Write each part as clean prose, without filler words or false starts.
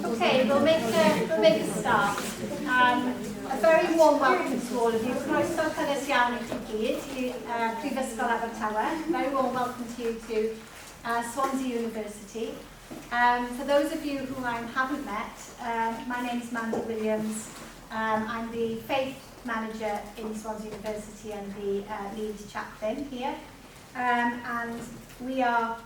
Okay, we'll make a start. A very warm welcome to all of you. Croeso cynnes iawn I chi gyd I Prifysgol Abertawe. Very warm welcome to you to Swansea University. For those of you who I haven't met, my name is Mandy Williams. I'm the Faith Manager in Swansea University and the lead chaplain here. And we are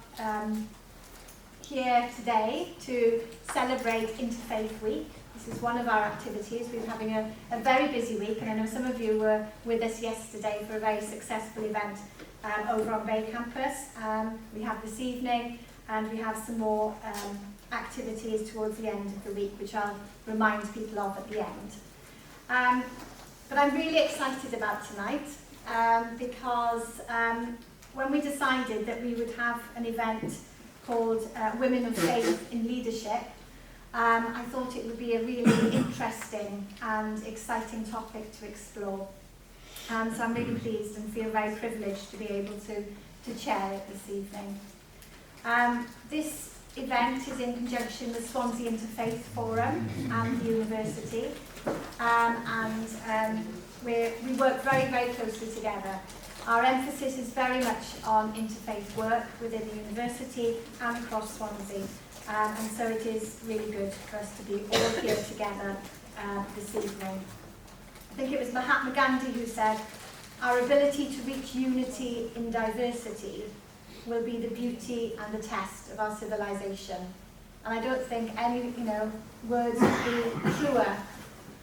here today to celebrate Interfaith Week. This is one of our activities. We're having a very busy week, and I know some of you were with us yesterday for a very successful event over on Bay Campus. We have this evening, and we have some more activities towards the end of the week, which I'll remind people of at the end. But I'm really excited about tonight because when we decided that we would have an event called Women of Faith in Leadership, I thought it would be a really interesting and exciting topic to explore. So I'm really pleased and feel very privileged to be able to chair it this evening. This event is in conjunction with Swansea Interfaith Forum and the university, and we work very, very closely together. Our emphasis is very much on interfaith work within the university and across Swansea, and so it is really good for us to be all here together this evening. I think it was Mahatma Gandhi who said, "Our ability to reach unity in diversity will be the beauty and the test of our civilization." And I don't think any words would be truer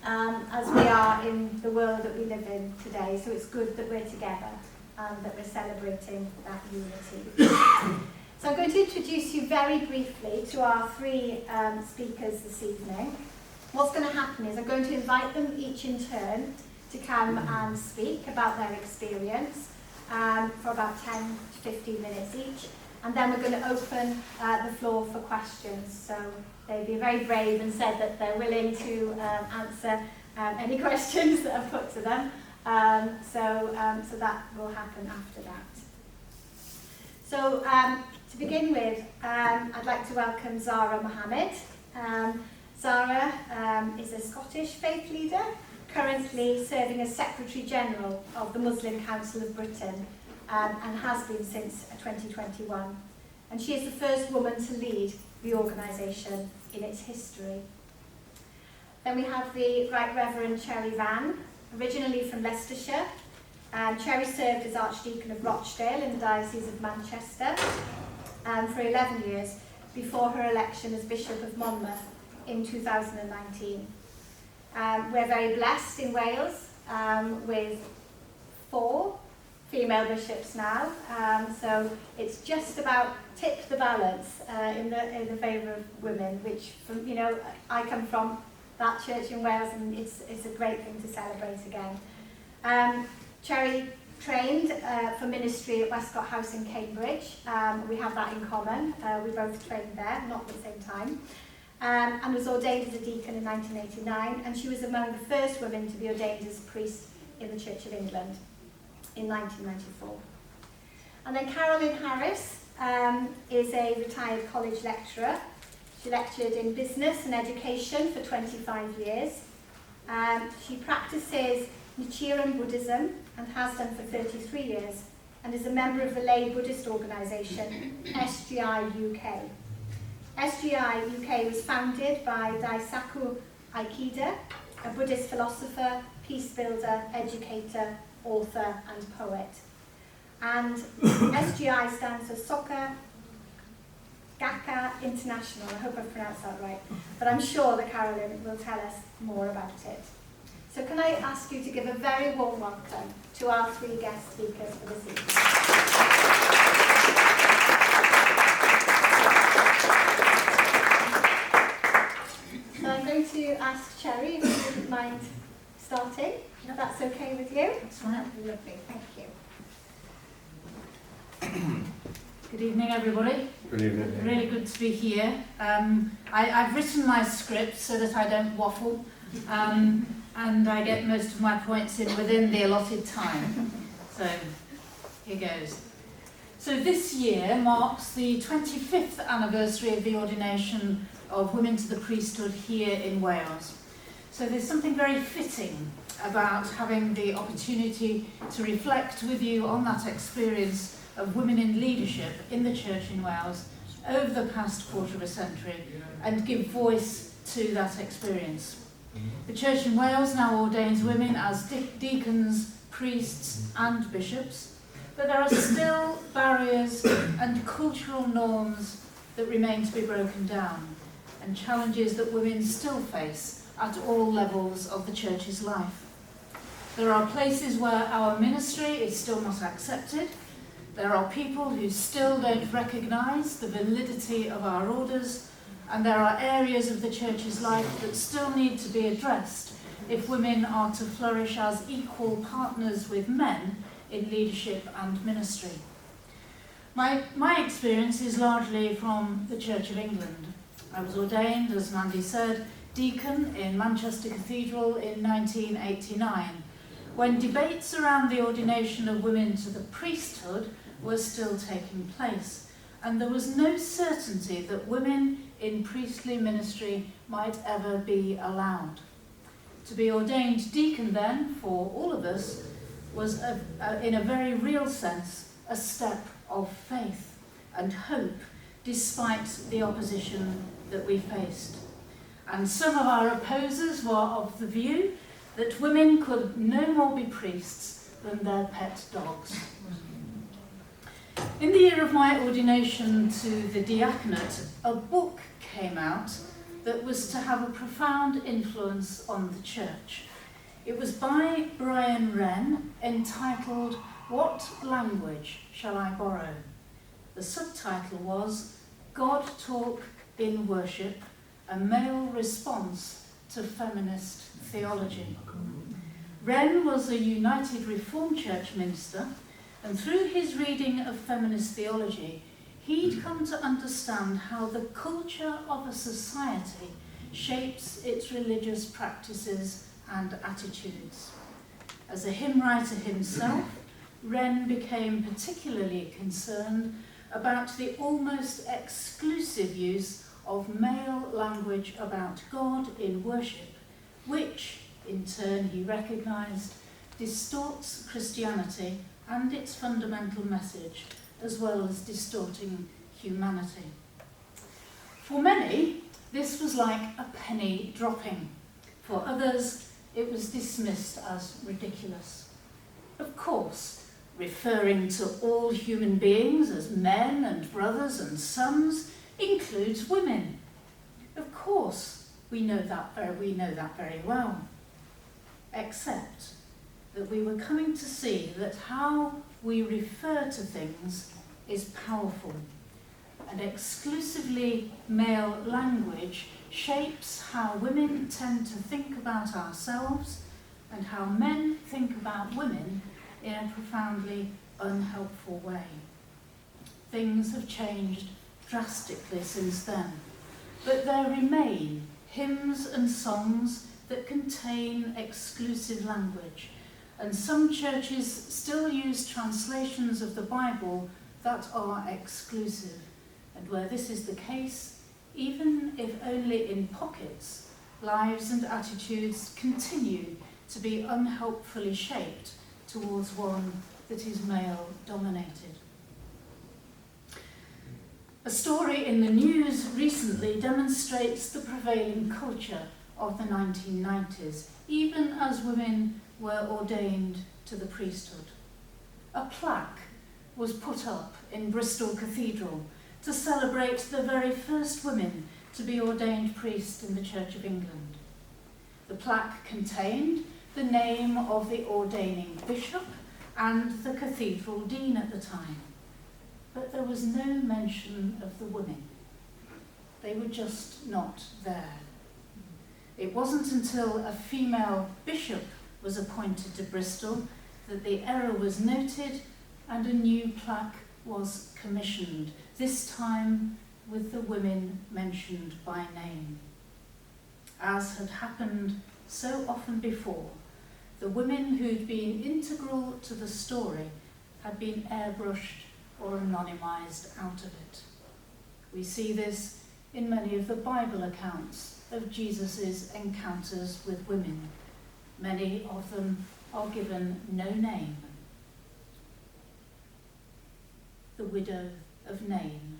as we are in the world that we live in today. So it's good that we're together and that we're celebrating that unity. So I'm going to introduce you very briefly to our three speakers this evening. What's going to happen is I'm going to invite them each in turn to come and speak about their experience for about 10 to 15 minutes each, and then we're going to open the floor for questions. So they've been very brave and said that they're willing to answer any questions that I've put to them. So that will happen after that. So to begin with, I'd like to welcome Zara Mohammed. Zara is a Scottish faith leader, currently serving as Secretary General of the Muslim Council of Britain, and has been since 2021. And she is the first woman to lead the organisation in its history. Then we have the Right Reverend Cherry Vann, originally from Leicestershire. Cherry served as Archdeacon of Rochdale in the Diocese of Manchester for 11 years before her election as Bishop of Monmouth in 2019. We're very blessed in Wales with 4 female bishops now, so it's just about tipped the balance in the favour of women, which I come from that church in Wales, and it's a great thing to celebrate again. Cherry trained for ministry at Westcott House in Cambridge. We have that in common. We both trained there, not at the same time. And was ordained as a deacon in 1989, and she was among the first women to be ordained as a priest in the Church of England in 1994. And then Carolyn Harries is a retired college lecturer. She lectured in business and education for 25 years. She practices Nichiren Buddhism and has done for 33 years, and is a member of the lay Buddhist organisation SGI UK. SGI UK was founded by Daisaku Aikida, a Buddhist philosopher, peace builder, educator, author and poet. And SGI stands for Soka Gakka International. I hope I've pronounced that right, but I'm sure that Carolyn will tell us more about it. So can I ask you to give a very warm welcome to our 3 guest speakers for this evening. So I'm going to ask Cherry if you wouldn't mind starting, if that's okay with you. That's fine. Lovely, thank you. Good evening, everybody. Good evening. Really good to be here. I've written my script so that I don't waffle, and I get most of my points in within the allotted time. So here goes. So this year marks the 25th anniversary of the ordination of women to the priesthood here in Wales. So there's something very fitting about having the opportunity to reflect with you on that experience of women in leadership in the church in Wales over the past quarter of a century and give voice to that experience. The church in Wales now ordains women as deacons, priests and bishops, but there are still barriers and cultural norms that remain to be broken down and challenges that women still face at all levels of the church's life. There are places where our ministry is still not accepted. There are people who still don't recognise the validity of our orders, and there are areas of the church's life that still need to be addressed if women are to flourish as equal partners with men in leadership and ministry. My experience is largely from the Church of England. I was ordained, as Mandy said, deacon in Manchester Cathedral in 1989, when debates around the ordination of women to the priesthood were still taking place, and there was no certainty that women in priestly ministry might ever be allowed. To be ordained deacon then, for all of us, was in a very real sense a step of faith and hope, despite the opposition that we faced. And some of our opposers were of the view that women could no more be priests than their pet dogs. In the year of my ordination to the diaconate, a book came out that was to have a profound influence on the church. It was by Brian Wren, entitled "What Language Shall I Borrow?" The subtitle was "God Talk in Worship, a Male Response to Feminist Theology." Wren was a United Reformed Church minister, and through his reading of feminist theology, he'd come to understand how the culture of a society shapes its religious practices and attitudes. As a hymn writer himself, Wren became particularly concerned about the almost exclusive use of male language about God in worship, which, in turn, he recognised, distorts Christianity and its fundamental message, as well as distorting humanity. For many, this was like a penny dropping. For others, it was dismissed as ridiculous. Of course, referring to all human beings as men and brothers and sons includes women. Of course, we know that very well. Except that we were coming to see that how we refer to things is powerful, and exclusively male language shapes how women tend to think about ourselves and how men think about women in a profoundly unhelpful way. Things have changed drastically since then, but there remain hymns and songs that contain exclusive language, and some churches still use translations of the Bible that are exclusive, and where this is the case, even if only in pockets, lives and attitudes continue to be unhelpfully shaped towards one that is male-dominated. A story in the news recently demonstrates the prevailing culture of the 1990s, even as women were ordained to the priesthood. A plaque was put up in Bristol Cathedral to celebrate the very first women to be ordained priest in the Church of England. The plaque contained the name of the ordaining bishop and the cathedral dean at the time, but there was no mention of the women. They were just not there. It wasn't until a female bishop was appointed to Bristol that the error was noted and a new plaque was commissioned, this time with the women mentioned by name. As had happened so often before, the women who'd been integral to the story had been airbrushed or anonymised out of it. We see this in many of the Bible accounts of Jesus' encounters with women. Many of them are given no name. The widow of Nain,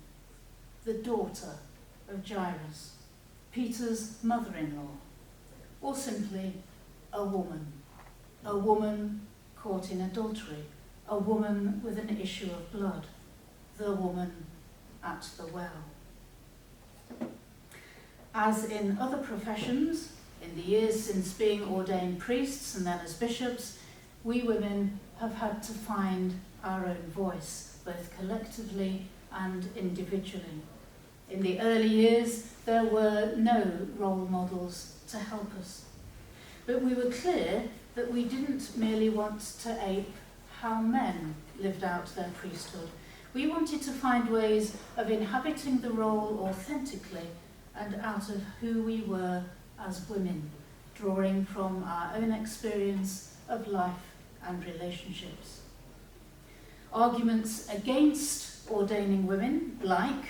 the daughter of Jairus, Peter's mother-in-law, or simply a woman caught in adultery, a woman with an issue of blood, the woman at the well. As in other professions, in the years since being ordained priests and then as bishops, we women have had to find our own voice, both collectively and individually. In the early years, there were no role models to help us. But we were clear that we didn't merely want to ape how men lived out their priesthood. We wanted to find ways of inhabiting the role authentically and out of who we were as women, drawing from our own experience of life and relationships. Arguments against ordaining women, like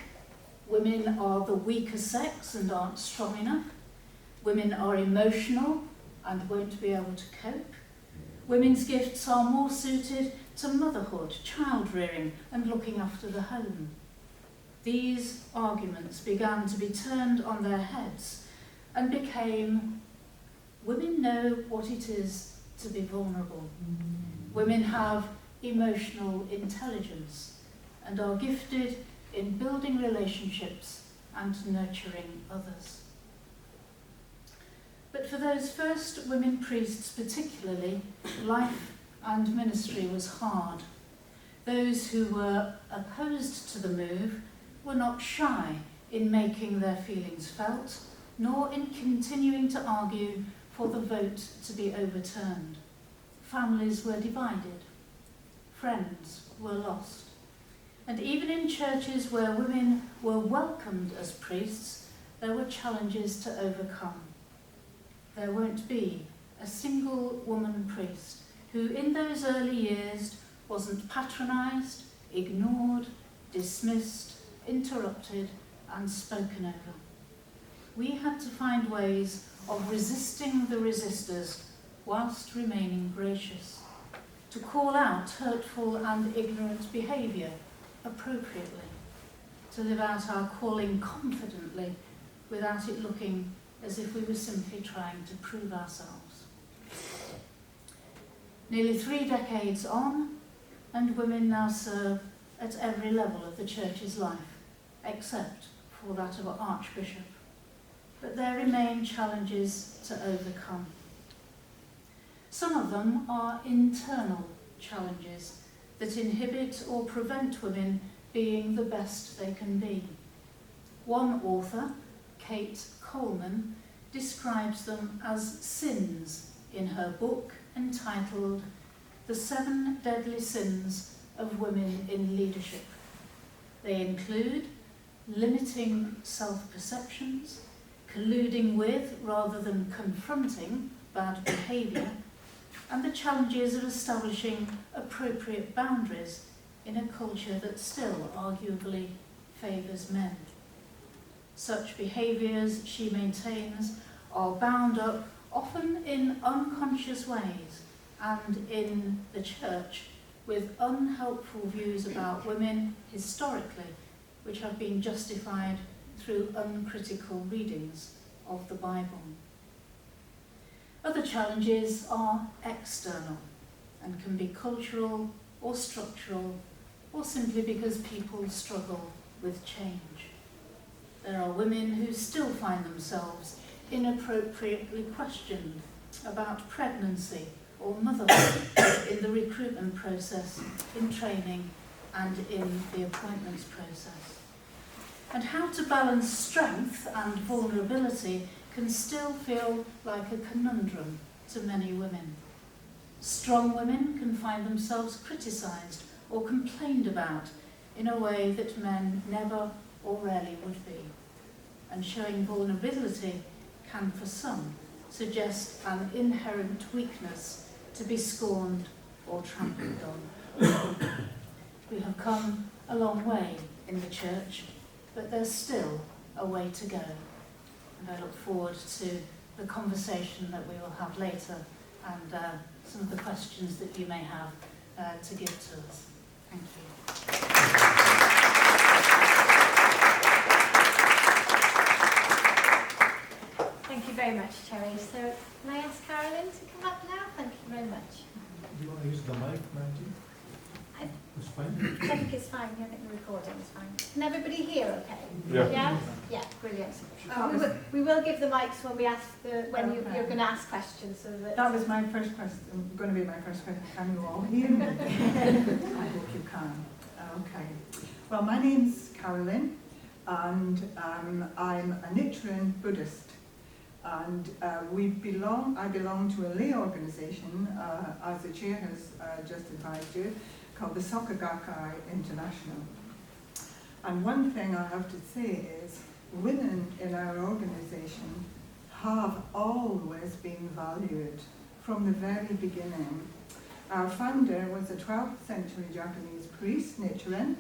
women are the weaker sex and aren't strong enough, women are emotional and won't be able to cope, women's gifts are more suited to motherhood, child-rearing and looking after the home. These arguments began to be turned on their heads and became, women know what it is to be vulnerable. Women have emotional intelligence and are gifted in building relationships and nurturing others. But for those first women priests particularly, life and ministry was hard. Those who were opposed to the move were not shy in making their feelings felt, nor in continuing to argue for the vote to be overturned. Families were divided. Friends were lost. And even in churches where women were welcomed as priests, there were challenges to overcome. There won't be a single woman priest who in those early years wasn't patronised, ignored, dismissed, interrupted and spoken over. We had to find ways of resisting the resistors whilst remaining gracious, to call out hurtful and ignorant behaviour appropriately, to live out our calling confidently without it looking as if we were simply trying to prove ourselves. Nearly 3 decades on, and women now serve at every level of the Church's life, except for that of an Archbishop. But there remain challenges to overcome. Some of them are internal challenges that inhibit or prevent women being the best they can be. One author, Kate Coleman, describes them as sins in her book entitled The 7 Deadly Sins of Women in Leadership. They include limiting self-perceptions, colluding with rather than confronting bad behaviour, and the challenges of establishing appropriate boundaries in a culture that still arguably favours men. Such behaviours, she maintains, are bound up often in unconscious ways and in the church with unhelpful views about women historically, which have been justified through uncritical readings of the Bible. Other challenges are external and can be cultural or structural or simply because people struggle with change. There are women who still find themselves inappropriately questioned about pregnancy or motherhood in the recruitment process, in training and in the appointments process. And how to balance strength and vulnerability can still feel like a conundrum to many women. Strong women can find themselves criticised or complained about in a way that men never or rarely would be. And showing vulnerability can, for some, suggest an inherent weakness to be scorned or trampled on. We have come a long way in the church, but there's still a way to go. And I look forward to the conversation that we will have later and some of the questions that you may have to give to us. Thank you. Thank you very much, Terry. So can I ask Carolyn to come up now? Thank you very much. Do you want to use the mic, Mandy? It's fine. I think it's fine. I think the recording is fine. Can everybody hear okay? Yeah. Yeah? Yeah, brilliant. We will give the mics when we ask you're going to ask questions. So That was my first question, going to be my first question. Can you all hear me? I hope you can. Okay. Well, my name's Carolyn, and I'm a Nichiren Buddhist. And I belong to a lay organisation, as the chair has just advised you, called the Soka Gakkai International. And one thing I have to say is, women in our organisation have always been valued from the very beginning. Our founder was a 12th century Japanese priest, Nichiren,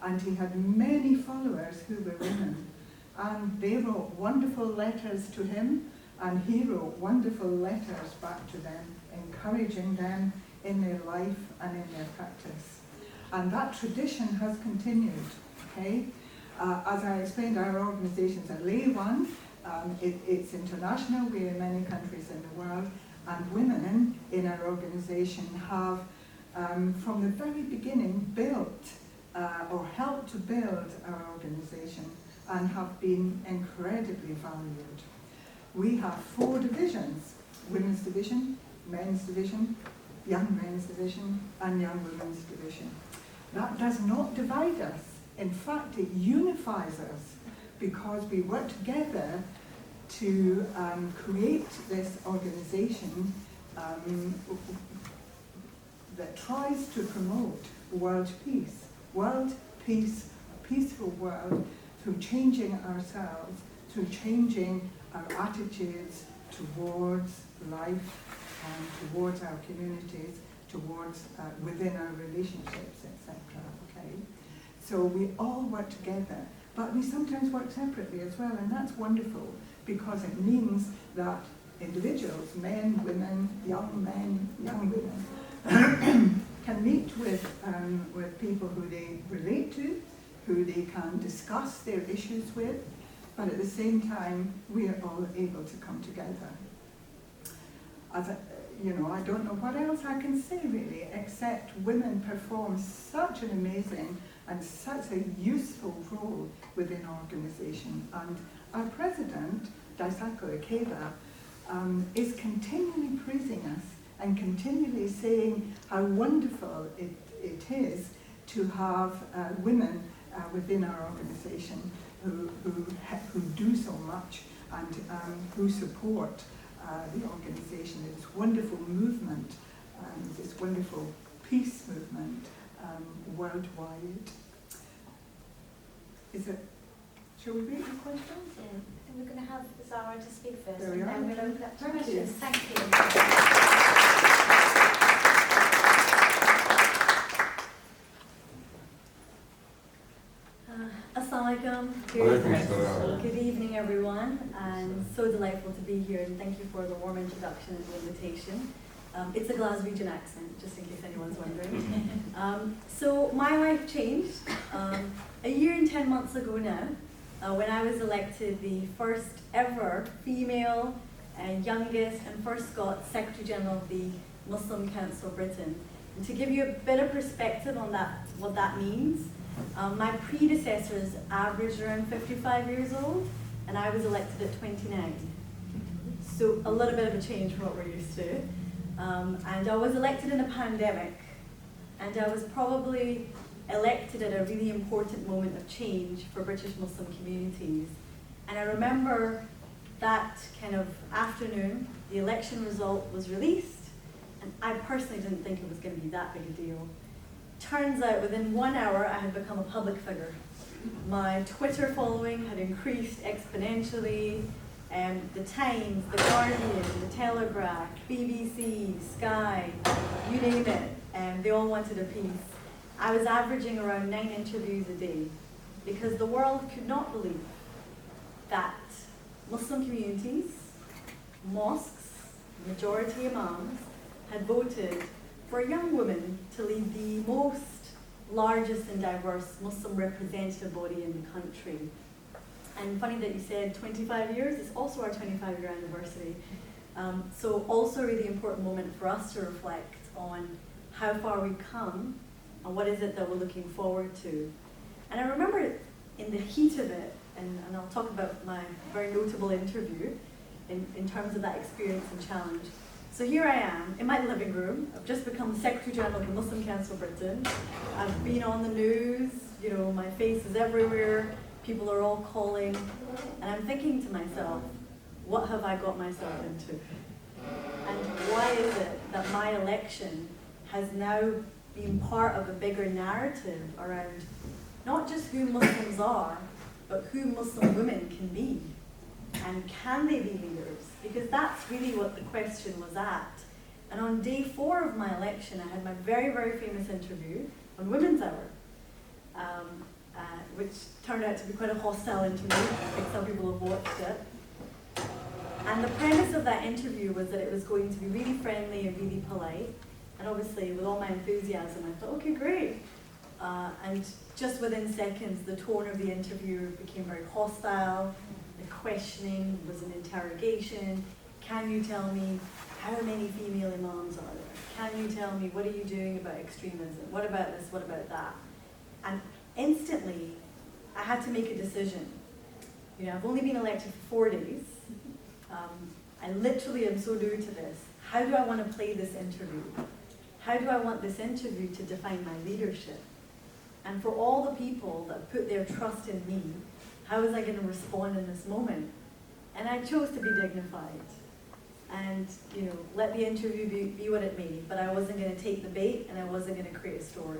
and he had many followers who were women. And they wrote wonderful letters to him, and he wrote wonderful letters back to them, encouraging them in their life and in their practice. And that tradition has continued, okay? As I explained, our organisation's a lay one. It's international. We're in many countries in the world. And women in our organisation have, from the very beginning, built or helped to build our organisation and have been incredibly valued. We have 4 divisions: women's division, men's division, young men's division, and young women's division. That does not divide us. In fact, it unifies us because we work together to create this organisation that tries to promote world peace, a peaceful world, through changing ourselves, through changing our attitudes towards life and towards our communities, towards within our relationships, etc. Okay, so we all work together, but we sometimes work separately as well, and that's wonderful because it means that individuals, men, women, young women, can meet with people who they relate to, who they can discuss their issues with, but at the same time, we are all able to come together. I don't know what else I can say really, except women perform such an amazing and such a useful role within our organisation. And our president, Daisako Ikeda, is continually praising us and continually saying how wonderful it is to have women within our organisation who do so much and who support the organisation, this wonderful movement, this wonderful peace movement worldwide. Shall we read the questions? Yeah. I think we're going to have Zara to speak first, There we and are. then we'll open up to Thank you. questions. Thank you. Assalamualaikum. Good evening, everyone, and so delightful to be here, and thank you for the warm introduction and the invitation. It's a Glaswegian accent, just in case anyone's wondering. So my life changed a year and 10 months ago now, when I was elected the first ever female and youngest and first Scot Secretary General of the Muslim Council of Britain. And to give you a bit of perspective on that, what that means, my predecessors averaged around 55 years old, and I was elected at 29. So a little bit of a change from what we're used to. And I was elected in a pandemic, and I was probably elected at a really important moment of change for British Muslim communities. And I remember that kind of afternoon, the election result was released, and I personally didn't think it was going to be that big a deal. Turns out within 1 hour I had become a public figure. My Twitter following had increased exponentially, and the Times, the Guardian, the Telegraph, BBC, Sky, you name it, they all wanted a piece. I was averaging around 9 interviews a day because the world could not believe that Muslim communities, mosques, majority imams, had voted for young women to lead the most largest and diverse Muslim representative body in the country. And funny that you said 25 years, it's also our 25-year anniversary. So also a really important moment for us to reflect on how far we've come and what is it that we're looking forward to. And I remember in the heat of it, and I'll talk about my very notable interview in terms of that experience and challenge. So here I am in my living room. I've just become the Secretary General of the Muslim Council of Britain. I've been on the news, you know, my face is everywhere. People are all calling. And I'm thinking to myself, what have I got myself into? And why is it that my election has now been part of a bigger narrative around not just who Muslims are, but who Muslim women can be? And can they be leaders? Because that's really what the question was at. And on day 4 of my election, I had my very, very famous interview on Women's Hour, which turned out to be quite a hostile interview. I think some people have watched it. And the premise of that interview was that it was going to be really friendly and really polite. And obviously, with all my enthusiasm, I thought, okay, great. And just within seconds, the tone of the interview became very hostile. The questioning was an interrogation. Can you tell me how many female imams are there? Can you tell me what are you doing about extremism? What about this? What about that? And instantly, I had to make a decision. You know, I've only been elected for 4 days. I literally am so new to this. How do I want to play this interview? How do I want this interview to define my leadership? And for all the people that put their trust in me, how was I going to respond in this moment? And I chose to be dignified and, you know, let the interview be what it may, but I wasn't going to take the bait and I wasn't going to create a story.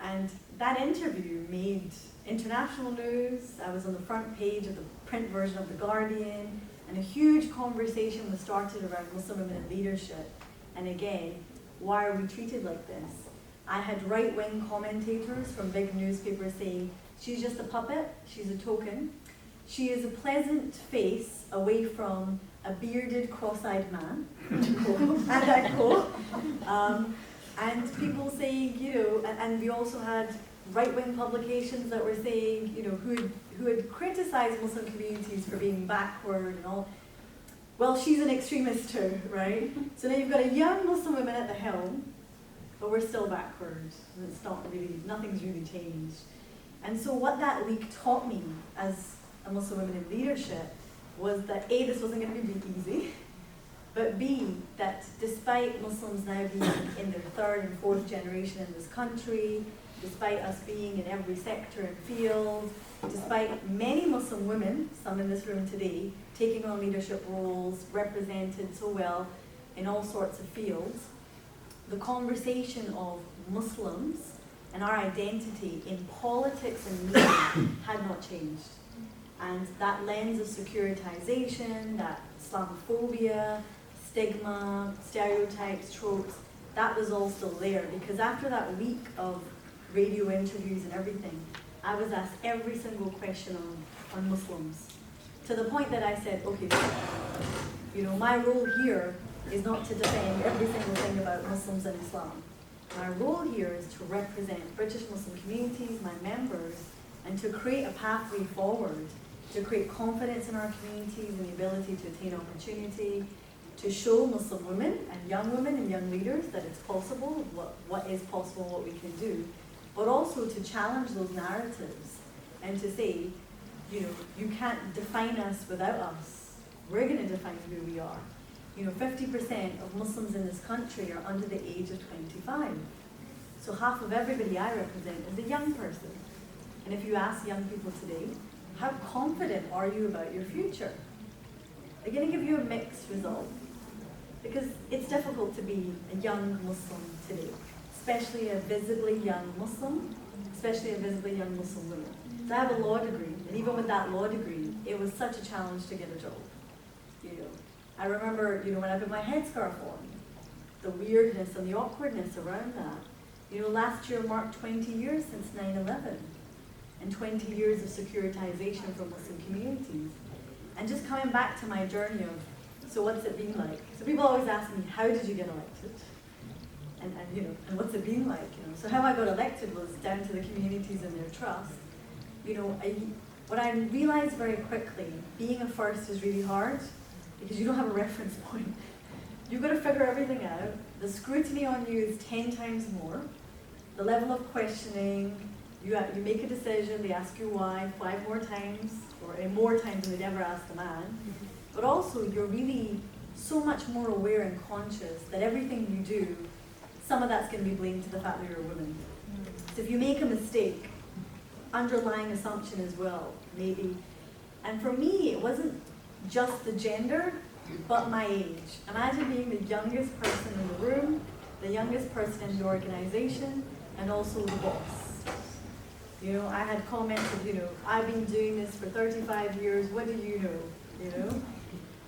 And that interview made international news. I was on the front page of the print version of The Guardian, and a huge conversation was started around Muslim women in leadership. And again, why are we treated like this? I had right-wing commentators from big newspapers saying, she's just a puppet, she's a token. She is a pleasant face away from a bearded, cross-eyed man, and I quote. And people saying, you know, and we also had right-wing publications that were saying, you know, who had criticized Muslim communities for being backward and all. Well, she's an extremist too, right? So now you've got a young Muslim woman at the helm, but we're still backwards. It's not really, nothing's really changed. And so what that leak taught me as a Muslim woman in leadership was that A, this wasn't going to be easy, but B, that despite Muslims now being in their 3rd and 4th generation in this country, despite us being in every sector and field, despite many Muslim women, some in this room today, taking on leadership roles, represented so well in all sorts of fields, the conversation of Muslims and our identity in politics and media had not changed. And that lens of securitization, that Islamophobia, stigma, stereotypes, tropes, that was all still there. Because after that week of radio interviews and everything, I was asked every single question on Muslims. To the point that I said, okay, you know, my role here is not to defend every single thing about Muslims and Islam. My role here is to represent British Muslim communities, my members, and to create a pathway forward, to create confidence in our communities and the ability to attain opportunity, to show Muslim women and young leaders that it's possible, what is possible, what we can do, but also to challenge those narratives and to say, you know, you can't define us without us. We're going to define who we are. You know, 50% of Muslims in this country are under the age of 25. So half of everybody I represent is a young person. And if you ask young people today, how confident are you about your future? They're going to give you a mixed result. Because it's difficult to be a young Muslim today, especially a visibly young Muslim, especially a visibly young Muslim woman. So I have a law degree, and even with that law degree, it was such a challenge to get a job. You know, I remember, you know, when I put my headscarf on, the weirdness and the awkwardness around that. You know, last year marked 20 years since 9/11 and 20 years of securitization for Muslim communities. And just coming back to my journey of, so what's it been like? So people always ask me, how did you get elected? And you know, and what's it been like? You know, so how I got elected was down to the communities and their trust. You know, what I realized very quickly, being a first is really hard because you don't have a reference point. You've got to figure everything out. The scrutiny on you is 10 times more. The level of questioning, you make a decision, they ask you why 5 more times, or more times than they'd ever asked a man. But also, you're really so much more aware and conscious that everything you do, some of that's going to be blamed to the fact that you're a woman. So if you make a mistake, underlying assumption as well, maybe. And for me, it wasn't just the gender, but my age. Imagine being the youngest person in the room, the youngest person in the organization, and also the boss. You know, I had commented, you know, I've been doing this for 35 years, what do you know, you know?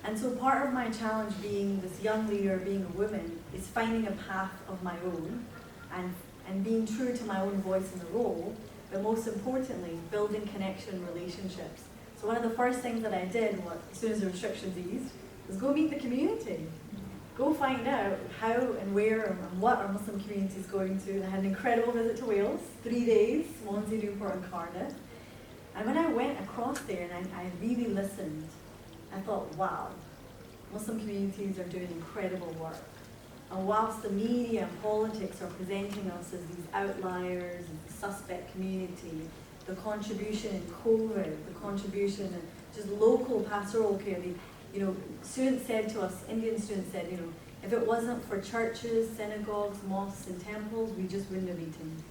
And so part of my challenge being this young leader, being a woman, is finding a path of my own and being true to my own voice in the role, but most importantly, building connection relationships. So one of the first things that I did, as soon as the restrictions eased, was go meet the community. Go find out how and where and what our Muslim community is going to. I had an incredible visit to Wales, 3 days, Swansea, Newport and Cardiff. And when I went across there and I really listened, I thought, wow, Muslim communities are doing incredible work. And whilst the media and politics are presenting us as these outliers and the suspect community, the contribution in COVID, the contribution in just local pastoral care, you know, students said to us, Indian students said, you know, if it wasn't for churches, synagogues, mosques and temples, we just wouldn't have eaten.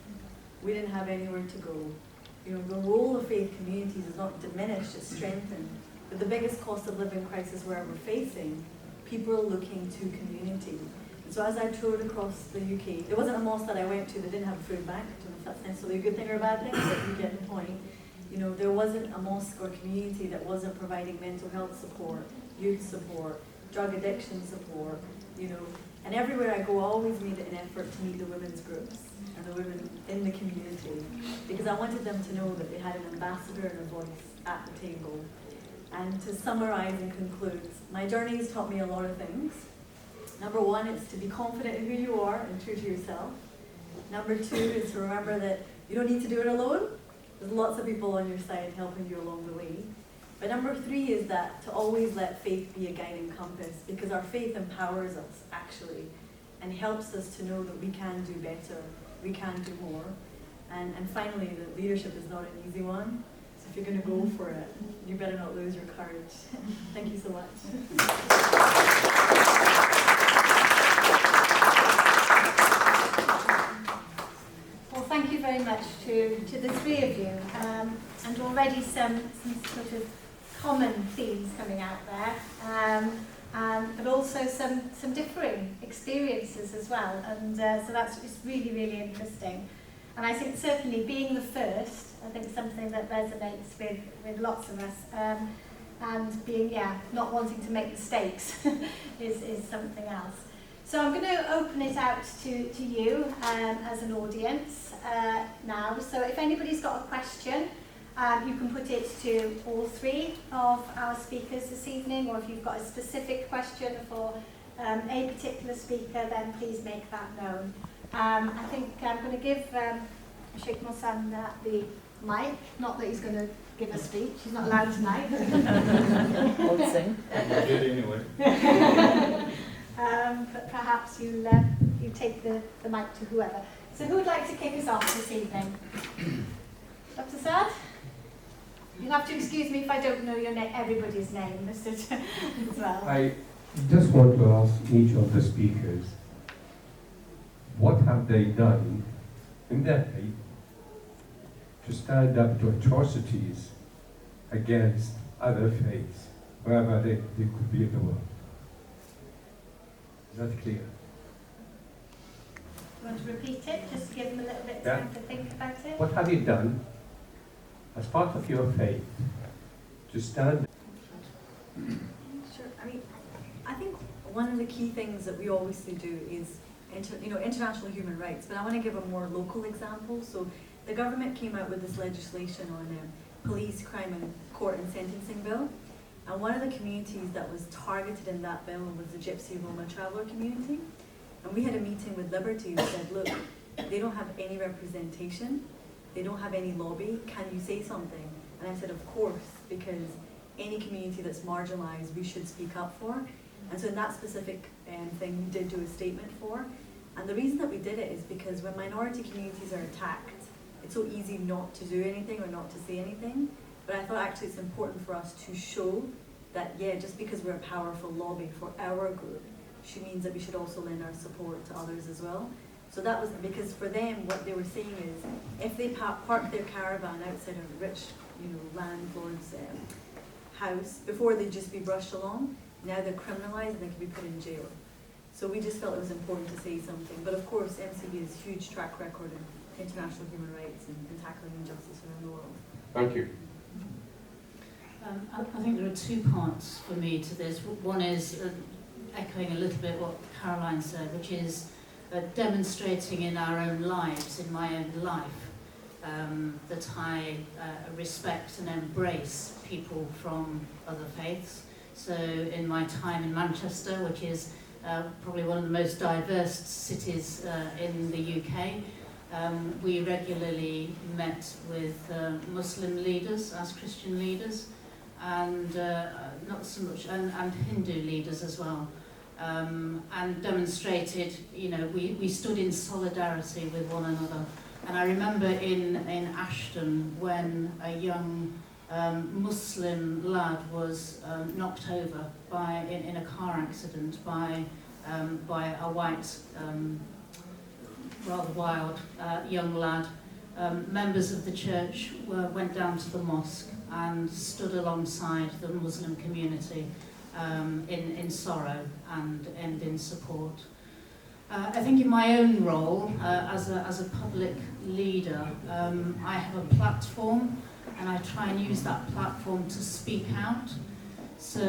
We didn't have anywhere to go. You know, the role of faith communities is not diminished, it's strengthened. But the biggest cost of living crisis we're ever facing, people are looking to community. And so as I toured across the UK, there wasn't a mosque that I went to that didn't have a food bank. I don't know if that's necessarily a good thing or a bad thing, but you get the point. You know, there wasn't a mosque or community that wasn't providing mental health support, youth support, drug addiction support, you know. And everywhere I go, I always made it an effort to meet the women's groups and the women in the community, because I wanted them to know that they had an ambassador and a voice at the table. And to summarize and conclude, my journey has taught me a lot of things. Number one is to be confident in who you are and true to yourself. Number two is to remember that you don't need to do it alone. There's lots of people on your side helping you along the way. But number three is that to always let faith be a guiding compass, because our faith empowers us actually and helps us to know that we can do better, we can do more. And finally, that leadership is not an easy one. So if you're going to go for it, you better not lose your courage. Thank you so much. Well, thank you very much to the three of you, and already some sort of common themes coming out there, but also some differing experiences as well, and so that's just really, really interesting. And I think certainly being the first, I think something that resonates with lots of us, and being, not wanting to make mistakes is something else. So I'm going to open it out to you as an audience now. So if anybody's got a question, you can put it to all three of our speakers this evening, or if you've got a specific question for a particular speaker, then please make that known. I think I'm going to give Sheikh Mohsen the mic, not that he's going to give a speech, he's not allowed tonight. I'll sing. I did anyway. But perhaps you take the mic to whoever. So who would like to kick us off this evening? Dr. Sad? You'll have to excuse me if I don't know your everybody's name as well. I just want to ask each of the speakers, what have they done in their faith to stand up to atrocities against other faiths, wherever they could be in the world? Is that clear? Do you want to repeat it, just to give them a little bit of time to think about it? What have you done as part of your faith to stand? Sure. I mean, I think one of the key things that we always do is international human rights, but I want to give a more local example. So the government came out with this legislation on police, crime and court and sentencing bill. And one of the communities that was targeted in that bill was the Gypsy Roma traveller community. And we had a meeting with Liberty who said, look, they don't have any representation, they don't have any lobby, can you say something? And I said, of course, because any community that's marginalised, we should speak up for. And so in that specific thing, we did do a statement for. And the reason that we did it is because when minority communities are attacked, it's so easy not to do anything or not to say anything. But I thought actually it's important for us to show that, yeah, just because we're a powerful lobby for our group, she means that we should also lend our support to others as well. So that was because for them, what they were saying is, if they park their caravan outside a rich, landlord's house, before they'd just be brushed along, now they're criminalised and they can be put in jail. So we just felt it was important to say something. But of course, MCB has a huge track record in international human rights and tackling injustice around the world. Thank you. I think there are two parts for me to this. One is echoing a little bit what Caroline said, which is demonstrating in our own lives, in my own life, that I respect and embrace people from other faiths. So in my time in Manchester, which is probably one of the most diverse cities in the UK, we regularly met with Muslim leaders as Christian leaders, and not so much, and Hindu leaders as well, and demonstrated, we stood in solidarity with one another. And I remember in Ashton when a young Muslim lad was knocked over in a car accident by a white, rather wild young lad. Members of the church went down to the mosque and stood alongside the Muslim community in sorrow and in support. I think in my own role as a public leader, I have a platform, and I try and use that platform to speak out. So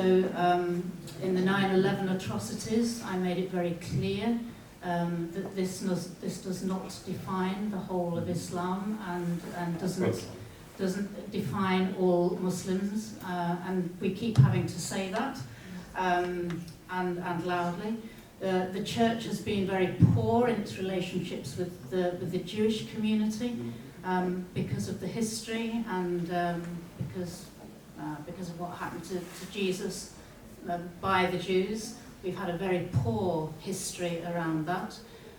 in the 9/11 atrocities, I made it very clear that this does not define the whole of Islam and doesn't define all Muslims, and we keep having to say that and loudly. The church has been very poor in its relationships with the Jewish community because of the history and because of what happened to Jesus by the Jews. We've had a very poor history around that.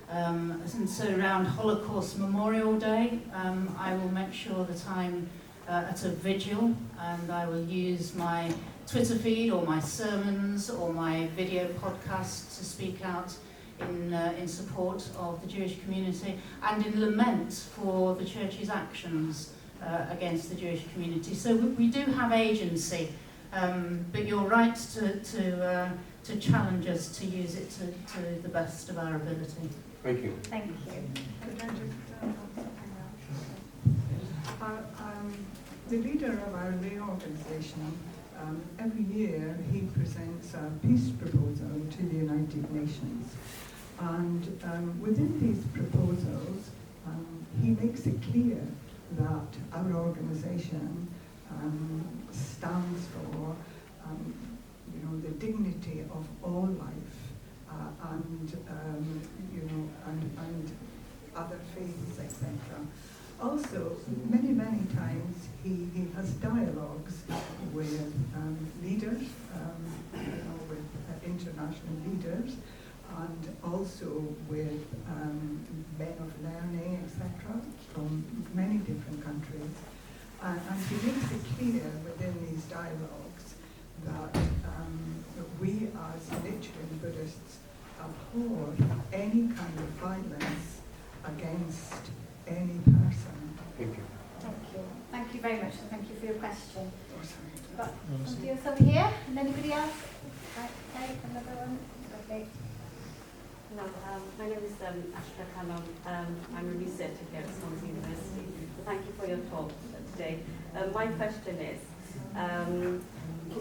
And so around Holocaust Memorial Day, I will make sure that I'm at a vigil, and I will use my Twitter feed or my sermons or my video podcasts to speak out in support of the Jewish community and in lament for the church's actions against the Jewish community. So we do have agency, but you're right to challenge us to use it to the best of our ability. Thank you. Thank you. The leader of our lay organisation, every year he presents a peace proposal to the United Nations. And within these proposals, he makes it clear that our organisation stands for the dignity of all life and other faiths, etc. Also, many times he has dialogues with leaders, with international leaders, and also with men of learning, etc., from many different countries. And he makes it clear within these dialogues that we as Nichiren Buddhists abhor any kind of violence against any person. Thank you. Thank you. Thank you very much, and thank you for your question. Oh, sorry. Got somebody else over here, and anybody else? Right, okay, another one. Lovely. Hello, my name is Ashra Khanum. I'm a researcher here at Swansea University. So thank you for your talk today. My question is, can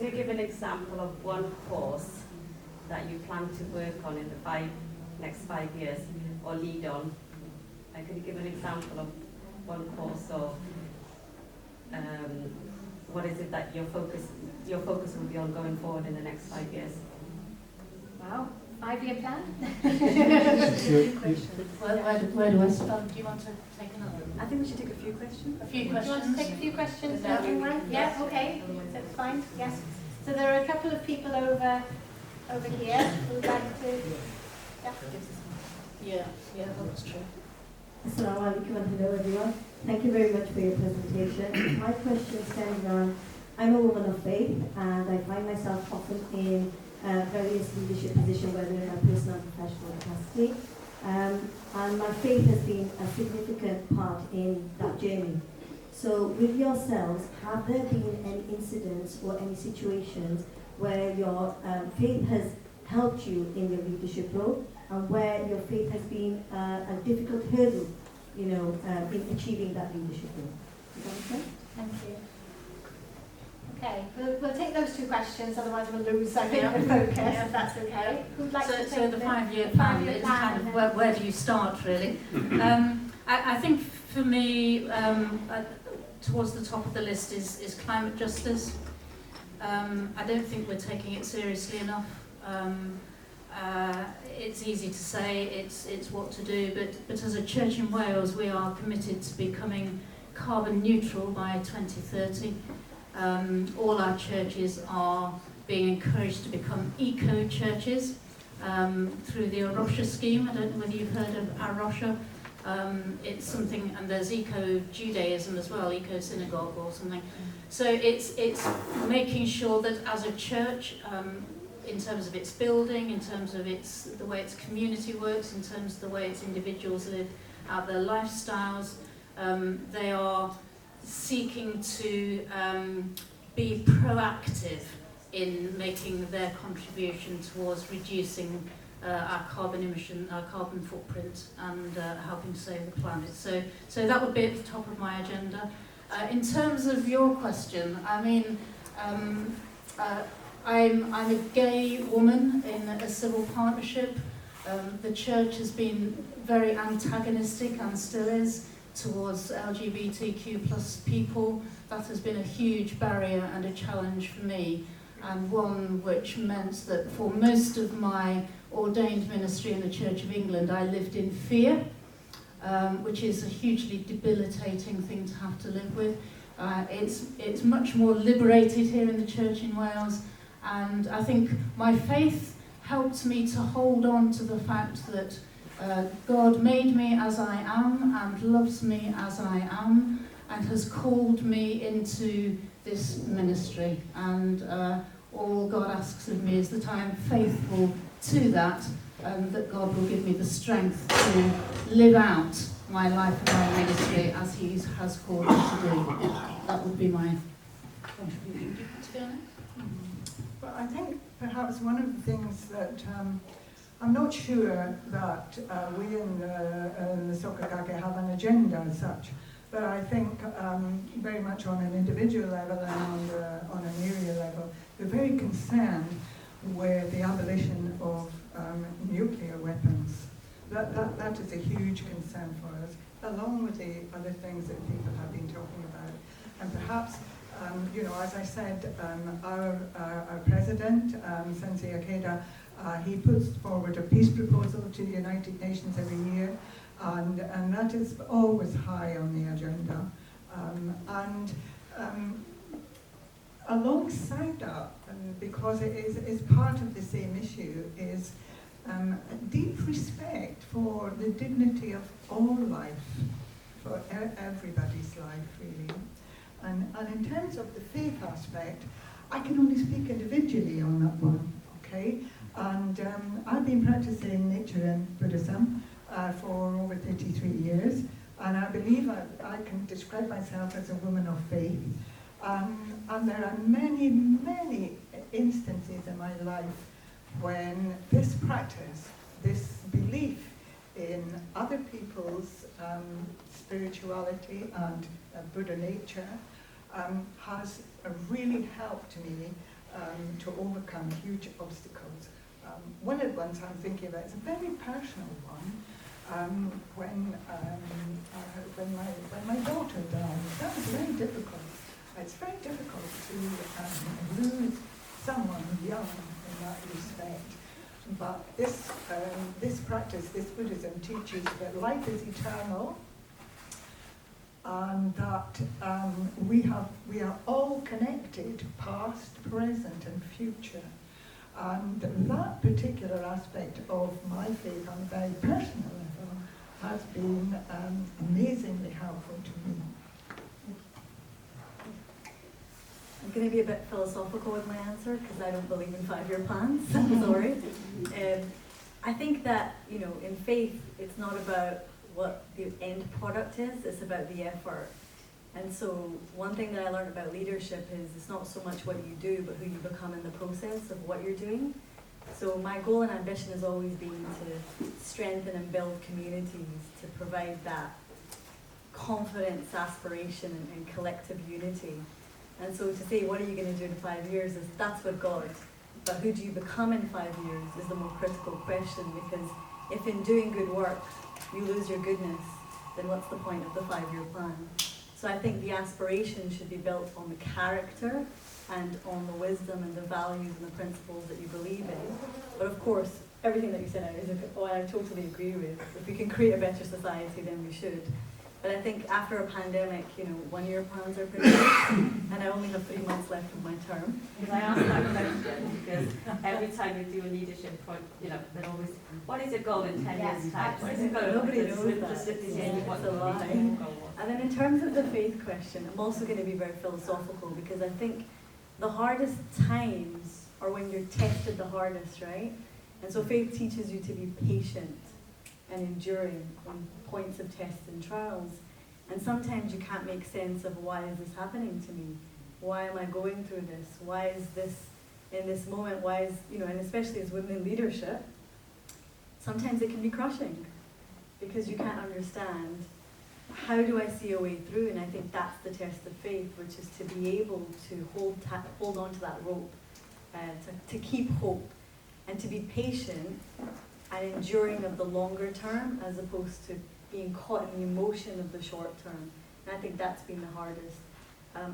you give an example of one course that you plan to work on in the next 5 years or lead on? Could you give an example of one course, or what is it that your focus will be on going forward in the next 5 years? Wow, 5-year plan? Where do I start? Do you want to take another? I think we should take a few questions. A few Do you want to questions? take a few questions? Yeah. Everyone? Yeah, okay. That's fine. Yes. So there are a couple of people over here who would like to. Yeah, that's true. Assalamu alaikum and hello everyone. Thank you very much for your presentation. My question stands on, I'm a woman of faith and I find myself often in various leadership positions, whether in a personal or professional capacity. And my faith has been a significant part in that journey. So with yourselves, have there been any incidents or any situations where your faith has helped you in your leadership role, and where your faith has been a difficult hurdle, in achieving that leadership role? Does that make sense? Thank you. Okay, we'll take those two questions, otherwise we'll lose, I think, the focus, if that's okay. Who'd like to take So the 5-year plan, it's kind of where do you start, really? I think for me, towards the top of the list is climate justice. I don't think we're taking it seriously enough. It's easy to say, it's what to do, but as a church in Wales, we are committed to becoming carbon neutral by 2030. All our churches are being encouraged to become eco-churches through the Arosha scheme. I don't know whether you've heard of Arosha. It's something, and there's eco-Judaism as well, eco-synagogue or something. So it's making sure that as a church, in terms of its building, in terms of the way its community works, in terms of the way its individuals live out their lifestyles, they are seeking to be proactive in making their contribution towards reducing our carbon emission, our carbon footprint, and helping to save the planet. So that would be at the top of my agenda. In terms of your question, I mean, I'm a gay woman in a civil partnership. The church has been very antagonistic and still is towards LGBTQ plus people. That has been a huge barrier and a challenge for me, and one which meant that for most of my ordained ministry in the Church of England, I lived in fear, which is a hugely debilitating thing to have to live with. It's much more liberated here in the Church in Wales, and I think my faith helped me to hold on to the fact that God made me as I am and loves me as I am and has called me into this ministry. And all God asks of me is that I am faithful to that, and that God will give me the strength to live out my life and my ministry as He has called me to do. That would be my contribution. To be honest. But I think perhaps one of the things that I'm not sure that we in the Sokagake have an agenda as such, but I think very much on an individual level and on an area level, we're very concerned with the abolition of nuclear weapons. That is a huge concern for us, along with the other things that people have been talking about. And perhaps, as I said, our president, Sensei Akeda, he puts forward a peace proposal to the United Nations every year, and that is always high on the agenda. Alongside that, because it is part of the same issue, is a deep respect for the dignity of all life, for everybody's life, really. And in terms of the faith aspect, I can only speak individually on that one, okay? And I've been practicing Nichiren Buddhism for over 33 years, and I believe I can describe myself as a woman of faith. And there are many, many instances in my life when this practice, this belief in other people's spirituality and Buddha nature has really helped me to overcome huge obstacles. One of the ones I'm thinking about is a very personal one. when my daughter died. That was very difficult. It's very difficult to lose someone young in that respect. But this practice, this Buddhism, teaches that life is eternal, and that we are all connected, past, present, and future. And that particular aspect of my faith on a very personal level has been amazingly helpful to me. I'm going to be a bit philosophical with my answer because I don't believe in 5-year plans. I'm sorry. I think that, you know, in faith, it's not about what the end product is, it's about the effort. And so one thing that I learned about leadership is it's not so much what you do, but who you become in the process of what you're doing. So my goal and ambition has always been to strengthen and build communities, to provide that confidence, aspiration, and collective unity. And so to say, what are you going to do in 5 years, is that's with God. But who do you become in 5 years is the more critical question, because if in doing good work you lose your goodness, then what's the point of the 5-year plan? So I think the aspiration should be built on the character and on the wisdom and the values and the principles that you believe in. But of course, everything that you said I totally agree with. If we can create a better society, then we should. But I think after a pandemic, you know, 1-year plans are pretty good, and I only have 3 months left of my term. Because I asked that question because every time you do a leadership project, you know, they're always, what is your goal in 10 years' time? What is your goal? Nobody knows that. It's a lie. And then in terms of the faith question, I'm also going to be very philosophical, because I think the hardest times are when you're tested the hardest, right? And so faith teaches you to be patient and enduring on points of tests and trials. And sometimes you can't make sense of, why is this happening to me? Why am I going through this? Why is this in this moment? Why is, you know, and especially as women in leadership, sometimes it can be crushing because you can't understand, how do I see a way through? And I think that's the test of faith, which is to be able to hold on to that rope, to keep hope, and to be patient and enduring of the longer term, as opposed to being caught in the emotion of the short term. And I think that's been the hardest,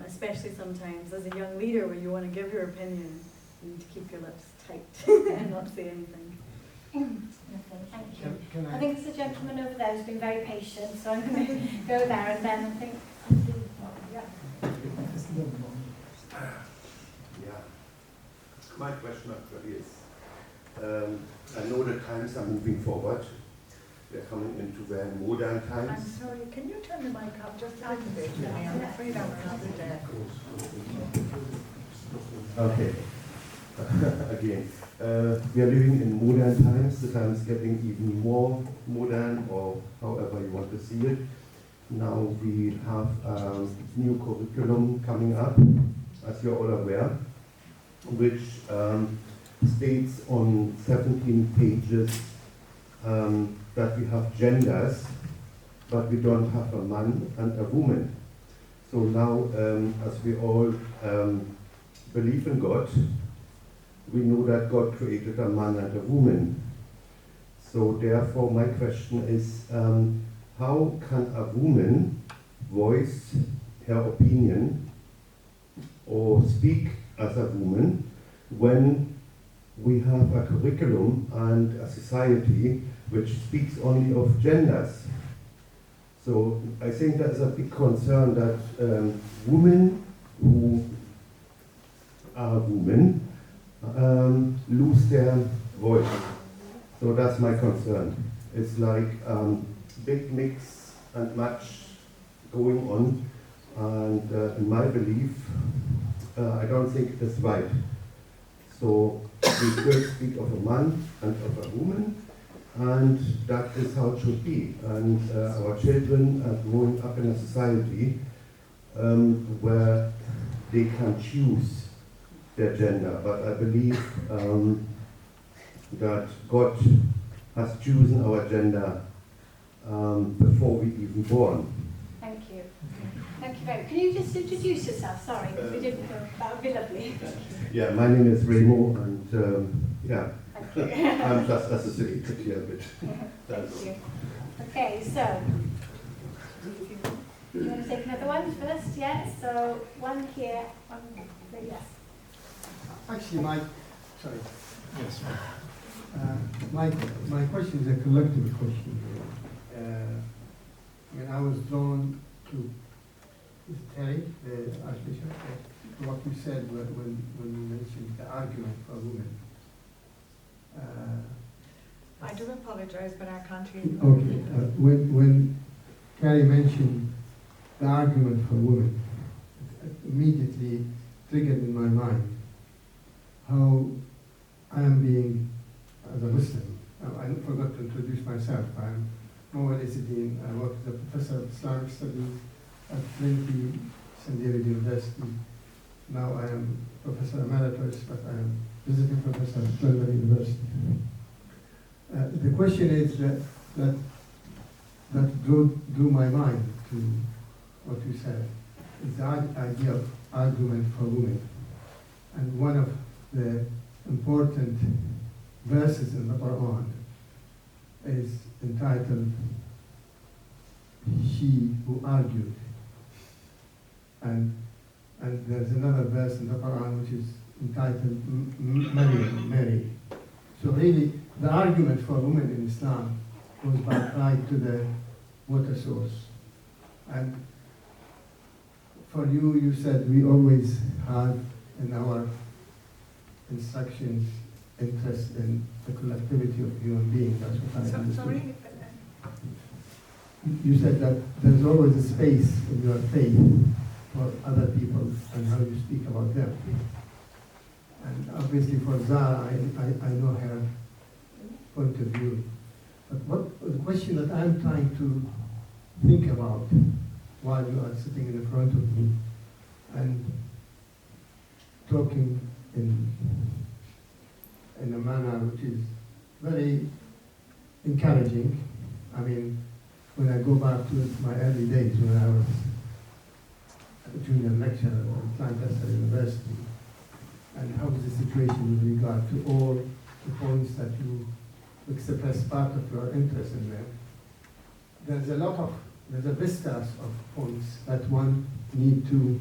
especially sometimes as a young leader, where you want to give your opinion, you need to keep your lips tight and not say anything. Thank you. I think there's a gentleman over there who's been very patient, so I'm going to go there, and then I think. Yeah. My question actually is, I know the times are moving forward. We're coming into very modern times. I'm sorry, can you turn the mic up just a little bit? I'm afraid I'm another deaf. Okay. Again, we are living in modern times. The time is getting even more modern, or however you want to see it. Now we have a new curriculum coming up, as you're all aware, which states on 17 pages that we have genders, but we don't have a man and a woman. So now, as we all believe in God, we know that God created a man and a woman. So therefore my question is, how can a woman voice her opinion or speak as a woman when we have a curriculum and a society which speaks only of genders? So I think there's a big concern that women who are women lose their voice. So that's my concern. It's like big mix and match going on, and in my belief, I don't think it's right. So we still speak of a man and of a woman, and that is how it should be. And our children are growing up in a society where they can choose their gender, but I believe that God has chosen our gender before we even born. Thank you. Thank you very much. Can you just introduce yourself? Sorry, because we didn't know. That would be lovely. Yeah, my name is Remo, and yeah, Thank you. I'm just associated here with that. Thank you. Okay, so you want to take another one first? Yeah. So one here, one there, yes. Actually, my question is a collective question. I was drawn to Terry, the Archbishop, to what you said when you mentioned the argument for women. I do apologize, but I can't hear you. Okay, when Terry mentioned the argument for women, it immediately triggered in my mind how I am being, as a Muslim, I forgot to introduce myself. I'm Mohammed Isidine. I work as a professor of Islamic studies at Trinity St. University. Now I am Professor Emeritus, but I am visiting professor at Swansea University. The question is that drew my mind to what you said, is the idea of argument for women. And one of the important verses in the Quran is entitled, "She who argued." And there's another verse in the Quran which is entitled Mary. So really, the argument for women in Islam goes back right to the water source. And for you, you said we always have in our instructions interest in the collectivity of human beings. That's what I understood. Sorry? You said that there's always a space in your faith for other people and how you speak about them. And obviously for Zara, I know her point of view. But the question that I'm trying to think about while you are sitting in front of me and talking in a manner which is very encouraging. I mean, when I go back to my early days when I was a junior lecturer at Lancaster University, and how was the situation with regard to all the points that you express part of your interest in them. There's a vista of points that one need to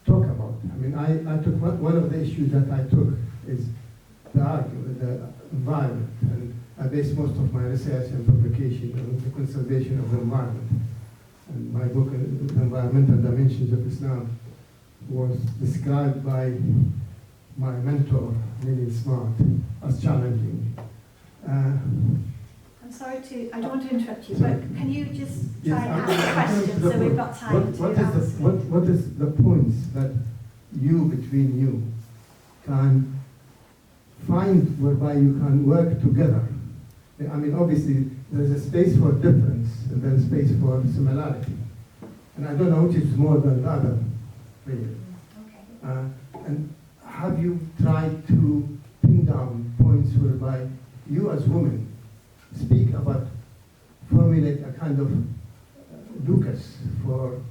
talk about. I mean, I took one of the issues that I took is the argument, the environment, and I based most of my research and publication on the conservation of the environment. And my book, The Environmental Dimensions of Islam, was described by my mentor, Lily Smart, as challenging. I'm sorry I don't want to interrupt you, but can you just try and Yes, ask the question so we've got time to answer? What is the points that between you, can find whereby you can work together? I mean, obviously, there's a space for difference and there's space for similarity. And I don't know which is more than the other, really. Okay. And have you tried to pin down points whereby you as women speak about, formulate a kind of locus for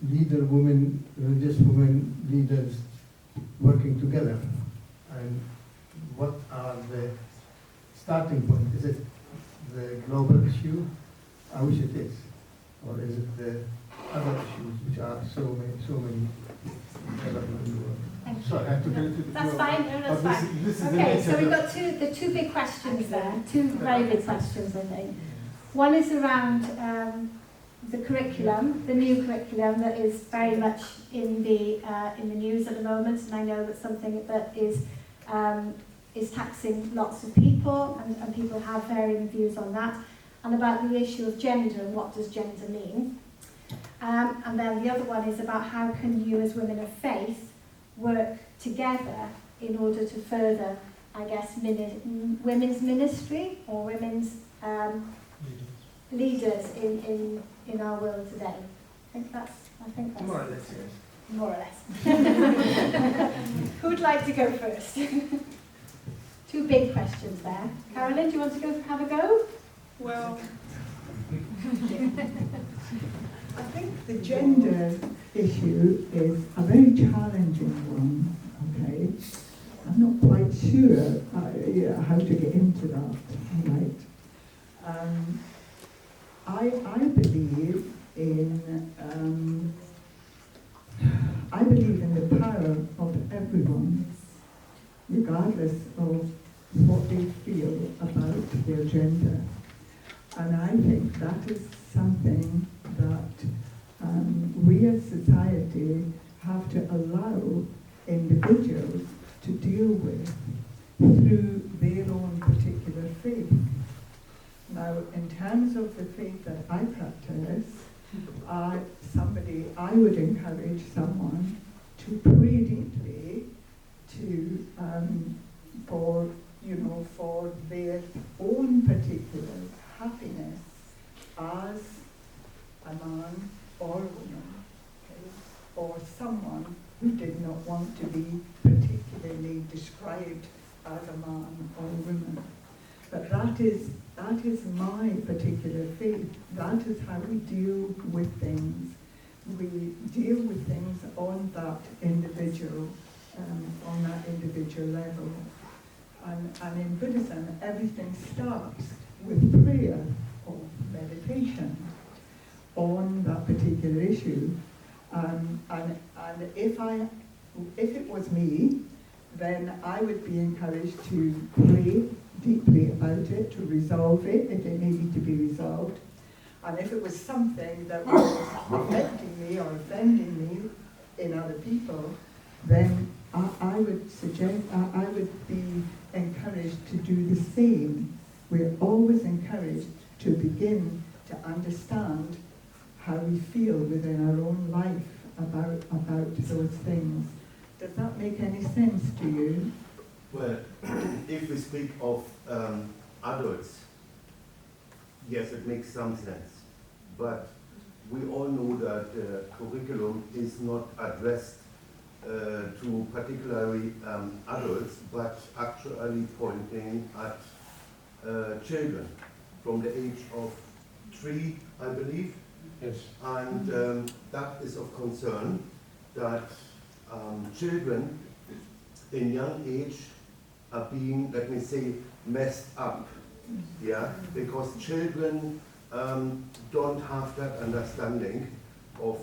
leader women, religious women leaders working together? And what are the starting points? Is it the global issue? I wish it is. Or is it the other issues which are so many development in the world? Thank you. Sorry, I have to get into the That's fine, no, that's fine. This is the Okay, nature so we've of got the two big questions there, two very big questions, I think. One is around the curriculum, the new curriculum that is very much in the news at the moment, and I know that's something that is taxing lots of people, and people have varying views on that, and about the issue of gender and what does gender mean. And then the other one is about how can you as women of faith work together in order to further, I guess, women's ministry or women's leaders in our world today. I think that's more or less, yes. More or less. Who would like to go first? Two big questions there. Carolyn, do you want to go have a go? Well, I think the gender issue is a very challenging one, okay? I'm not quite sure how to get into that, right? I believe in the power of everyone, regardless of what they feel about their gender. And I think that is something that we as society have to allow individuals to deal with through their own particular faith. Now, in terms of the faith that I practice, I would encourage someone to pray deeply for their own particular happiness as a man or woman, okay, or someone who did not want to be particularly described as a man or a woman. But that is my particular faith. That is how we deal with things. We deal with things on that individual level. And in Buddhism, everything starts with prayer or meditation on that particular issue. And if it was me, then I would be encouraged to pray deeply about it, to resolve it if it needed to be resolved. And if it was something that was affecting me or offending me in other people, then I would be encouraged to do the same. We're always encouraged to begin to understand how we feel within our own life about those things. Does that make any sense to you? Well, if we speak of adults, yes, it makes some sense. But we all know that the curriculum is not addressed to particularly adults, but actually pointing at children from the age of 3, I believe. Yes. And that is of concern that children in young age are being, let me say, messed up. Yeah, because children don't have that understanding of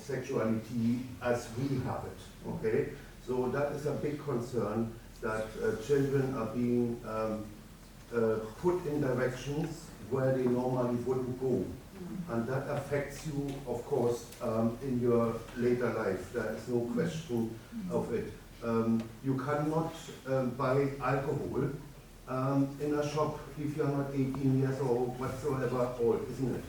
sexuality as we have it. Okay, so that is a big concern that children are being put in directions where they normally wouldn't go, and that affects you, of course, in your later life. There is no question of it. You cannot buy alcohol in a shop if you are not 18 years old, whatsoever old, isn't it?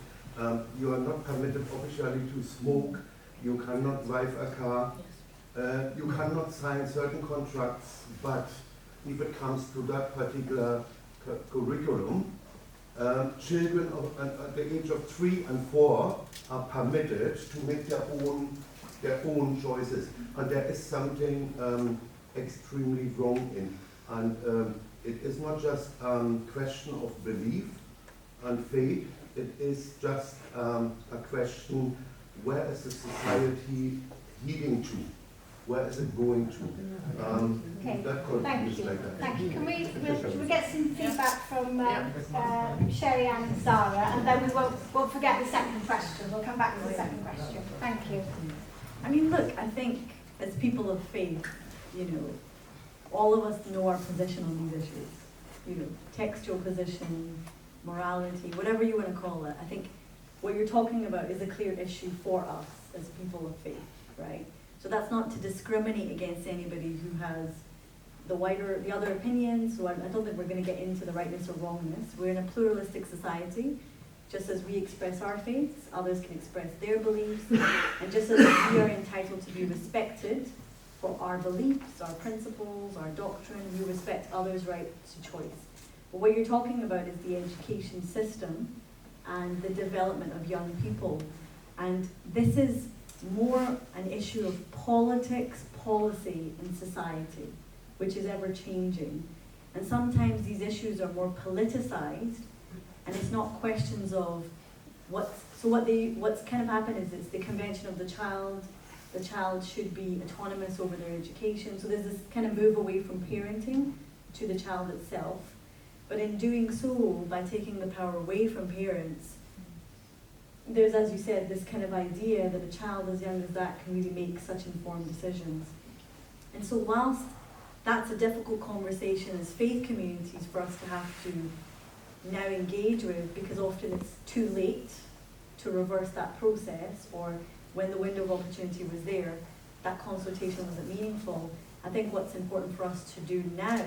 You are not permitted officially to smoke. You cannot drive a car. You cannot sign certain contracts. But if it comes to that particular curriculum, children at the age of 3 and 4 are permitted to make their own choices, and there is something extremely wrong in. And it is not just a question of belief and faith. It is just a question: where is the society heading to? Where is it going to? Okay, that thank you. like that. Thank you. Can we get some feedback from Sherry and Zara, and then we won't forget the second question. We'll come back to the second question. Thank you. I mean, look, I think as people of faith, all of us know our position on these issues. Textual position, morality, whatever you want to call it. I think what you're talking about is a clear issue for us as people of faith, right? So that's not to discriminate against anybody who has the other opinions. So I don't think we're going to get into the rightness or wrongness. We're in a pluralistic society. Just as we express our faiths, others can express their beliefs. And just as we are entitled to be respected for our beliefs, our principles, our doctrine, we respect others' right to choice. But what you're talking about is the education system and the development of young people. And this is more an issue of politics, policy in society, which is ever changing. And sometimes these issues are more politicized, and it's not questions of what's kind of happened is it's the Convention of the Child, the child should be autonomous over their education. So there's this kind of move away from parenting to the child itself. But in doing so, by taking the power away from parents, there's, as you said, this kind of idea that a child as young as that can really make such informed decisions. And so whilst that's a difficult conversation as faith communities for us to have to now engage with, because often it's too late to reverse that process, or when the window of opportunity was there, that consultation wasn't meaningful. I think what's important for us to do now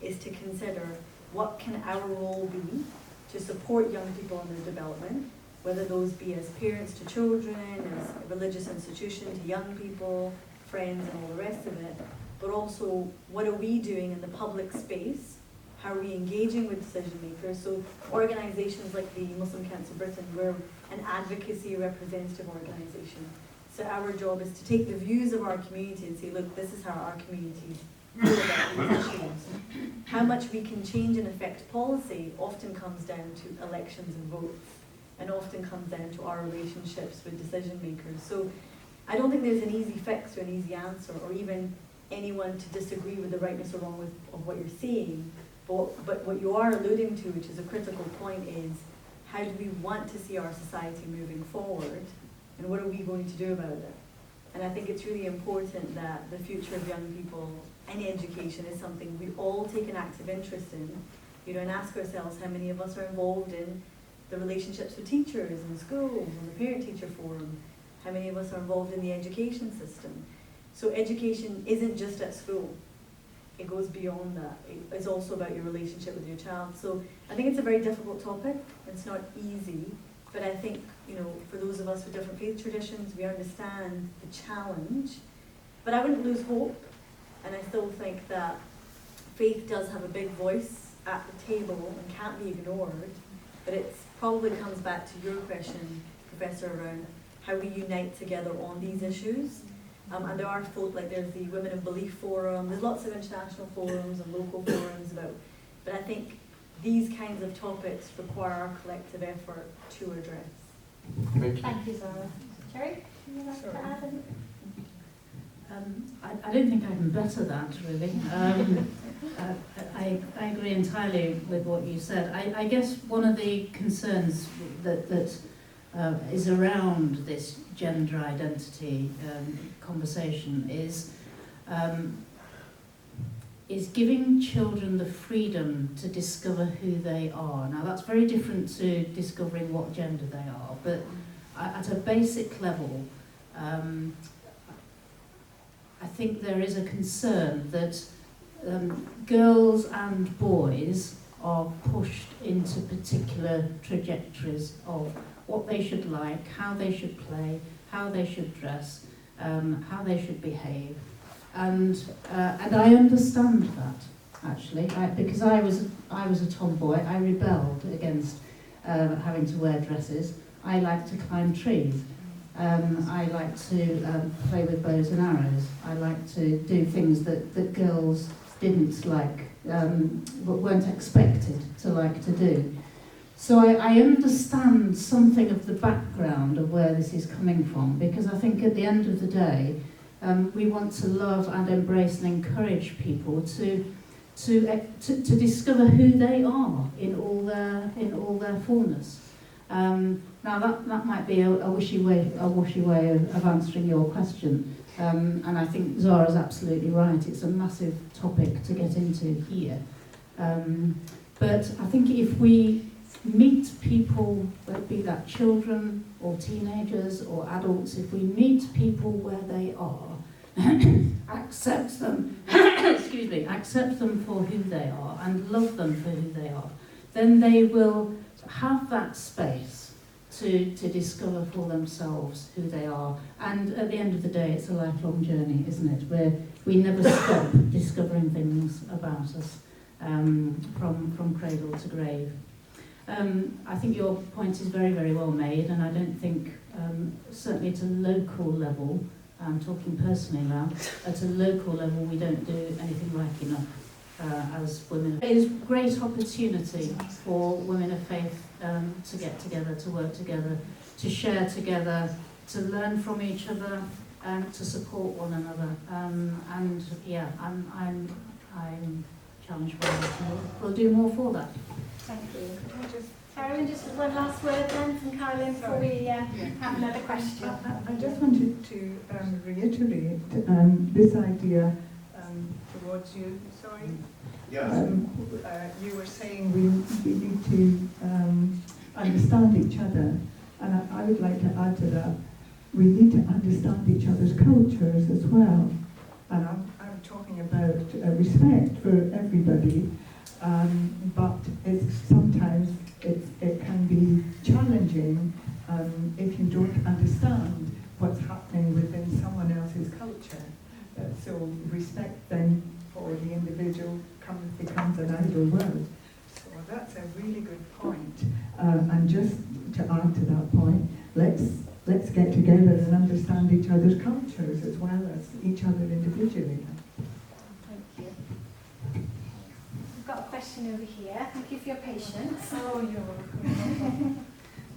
is to consider what can our role be to support young people in their development, whether those be as parents to children, as a religious institution to young people, friends and all the rest of it, but also what are we doing in the public space? How are we engaging with decision makers? So organisations like the Muslim Council Britain, we're an advocacy representative organisation. So our job is to take the views of our community and say, look, this is how our community feel about these issues. How much we can change and affect policy often comes down to elections and votes, and often comes down to our relationships with decision makers. So I don't think there's an easy fix or an easy answer, or even anyone to disagree with the rightness or wrong of what you're saying. But what you are alluding to, which is a critical point, is how do we want to see our society moving forward, and what are we going to do about it? And I think it's really important that the future of young people and education is something we all take an active interest in, you know, and ask ourselves how many of us are involved in the relationships with teachers in schools, on the parent-teacher forum, how many of us are involved in the education system. So education isn't just at school. It goes beyond that. It's also about your relationship with your child. So I think it's a very difficult topic. It's not easy, but I think, you know, for those of us with different faith traditions, we understand the challenge. But I wouldn't lose hope, and I still think that faith does have a big voice at the table and can't be ignored. But it probably comes back to your question, Professor, around how we unite together on these issues. And there are folk, like there's the Women in Belief Forum, there's lots of international forums and local forums about, but I think these kinds of topics require our collective effort to address. Thank you. Thank you, Zara. Jerry, would you like to add anything? I don't think I can better that, really. I agree entirely with what you said. I guess one of the concerns that is around this gender identity conversation is giving children the freedom to discover who they are. Now that's very different to discovering what gender they are, but at a basic level, I think there is a concern that girls and boys are pushed into particular trajectories of what they should like, how they should play, how they should dress, how they should behave, and I understand that actually, because I was a tomboy. I rebelled against having to wear dresses. I like to climb trees. I like to play with bows and arrows. I like to do things that girls didn't like, weren't expected to like to do. So I understand something of the background of where this is coming from, because I think at the end of the day, we want to love and embrace and encourage people to discover who they are in all their fullness. Now that might be a wishy way of answering your question, and I think Zara's absolutely right. It's a massive topic to get into here, but I think if we meet people, be that children or teenagers or adults, if we meet people where they are, accept them, excuse me, accept them for who they are and love them for who they are, then they will have that space to discover for themselves who they are. And at the end of the day, it's a lifelong journey, isn't it? Where we never stop discovering things about us, from cradle to grave. I think your point is very, very well made, and I don't think, certainly at a local level, I'm talking personally now, at a local level we don't do anything like enough as women. It is a great opportunity for women of faith to get together, to work together, to share together, to learn from each other, to support one another. And yeah, I'm challenged by that. We'll do more for that. Thank you. Carolyn, just one last word then from Carolyn before we have another question. I just wanted to reiterate this idea towards you. Sorry. Yes. You were saying we need to understand each other, and I would like to add to that, we need to understand each other's cultures as well. And I'm talking about respect for everybody, but sometimes it can be challenging if you don't understand what's happening within someone else's culture. So respect then for the individual becomes an idle word. So that's a really good point. And just to add to that point, let's get together and understand each other's cultures as well as each other individually. Thank you. We've got a question over here. Thank you for your patience. Oh, you're welcome.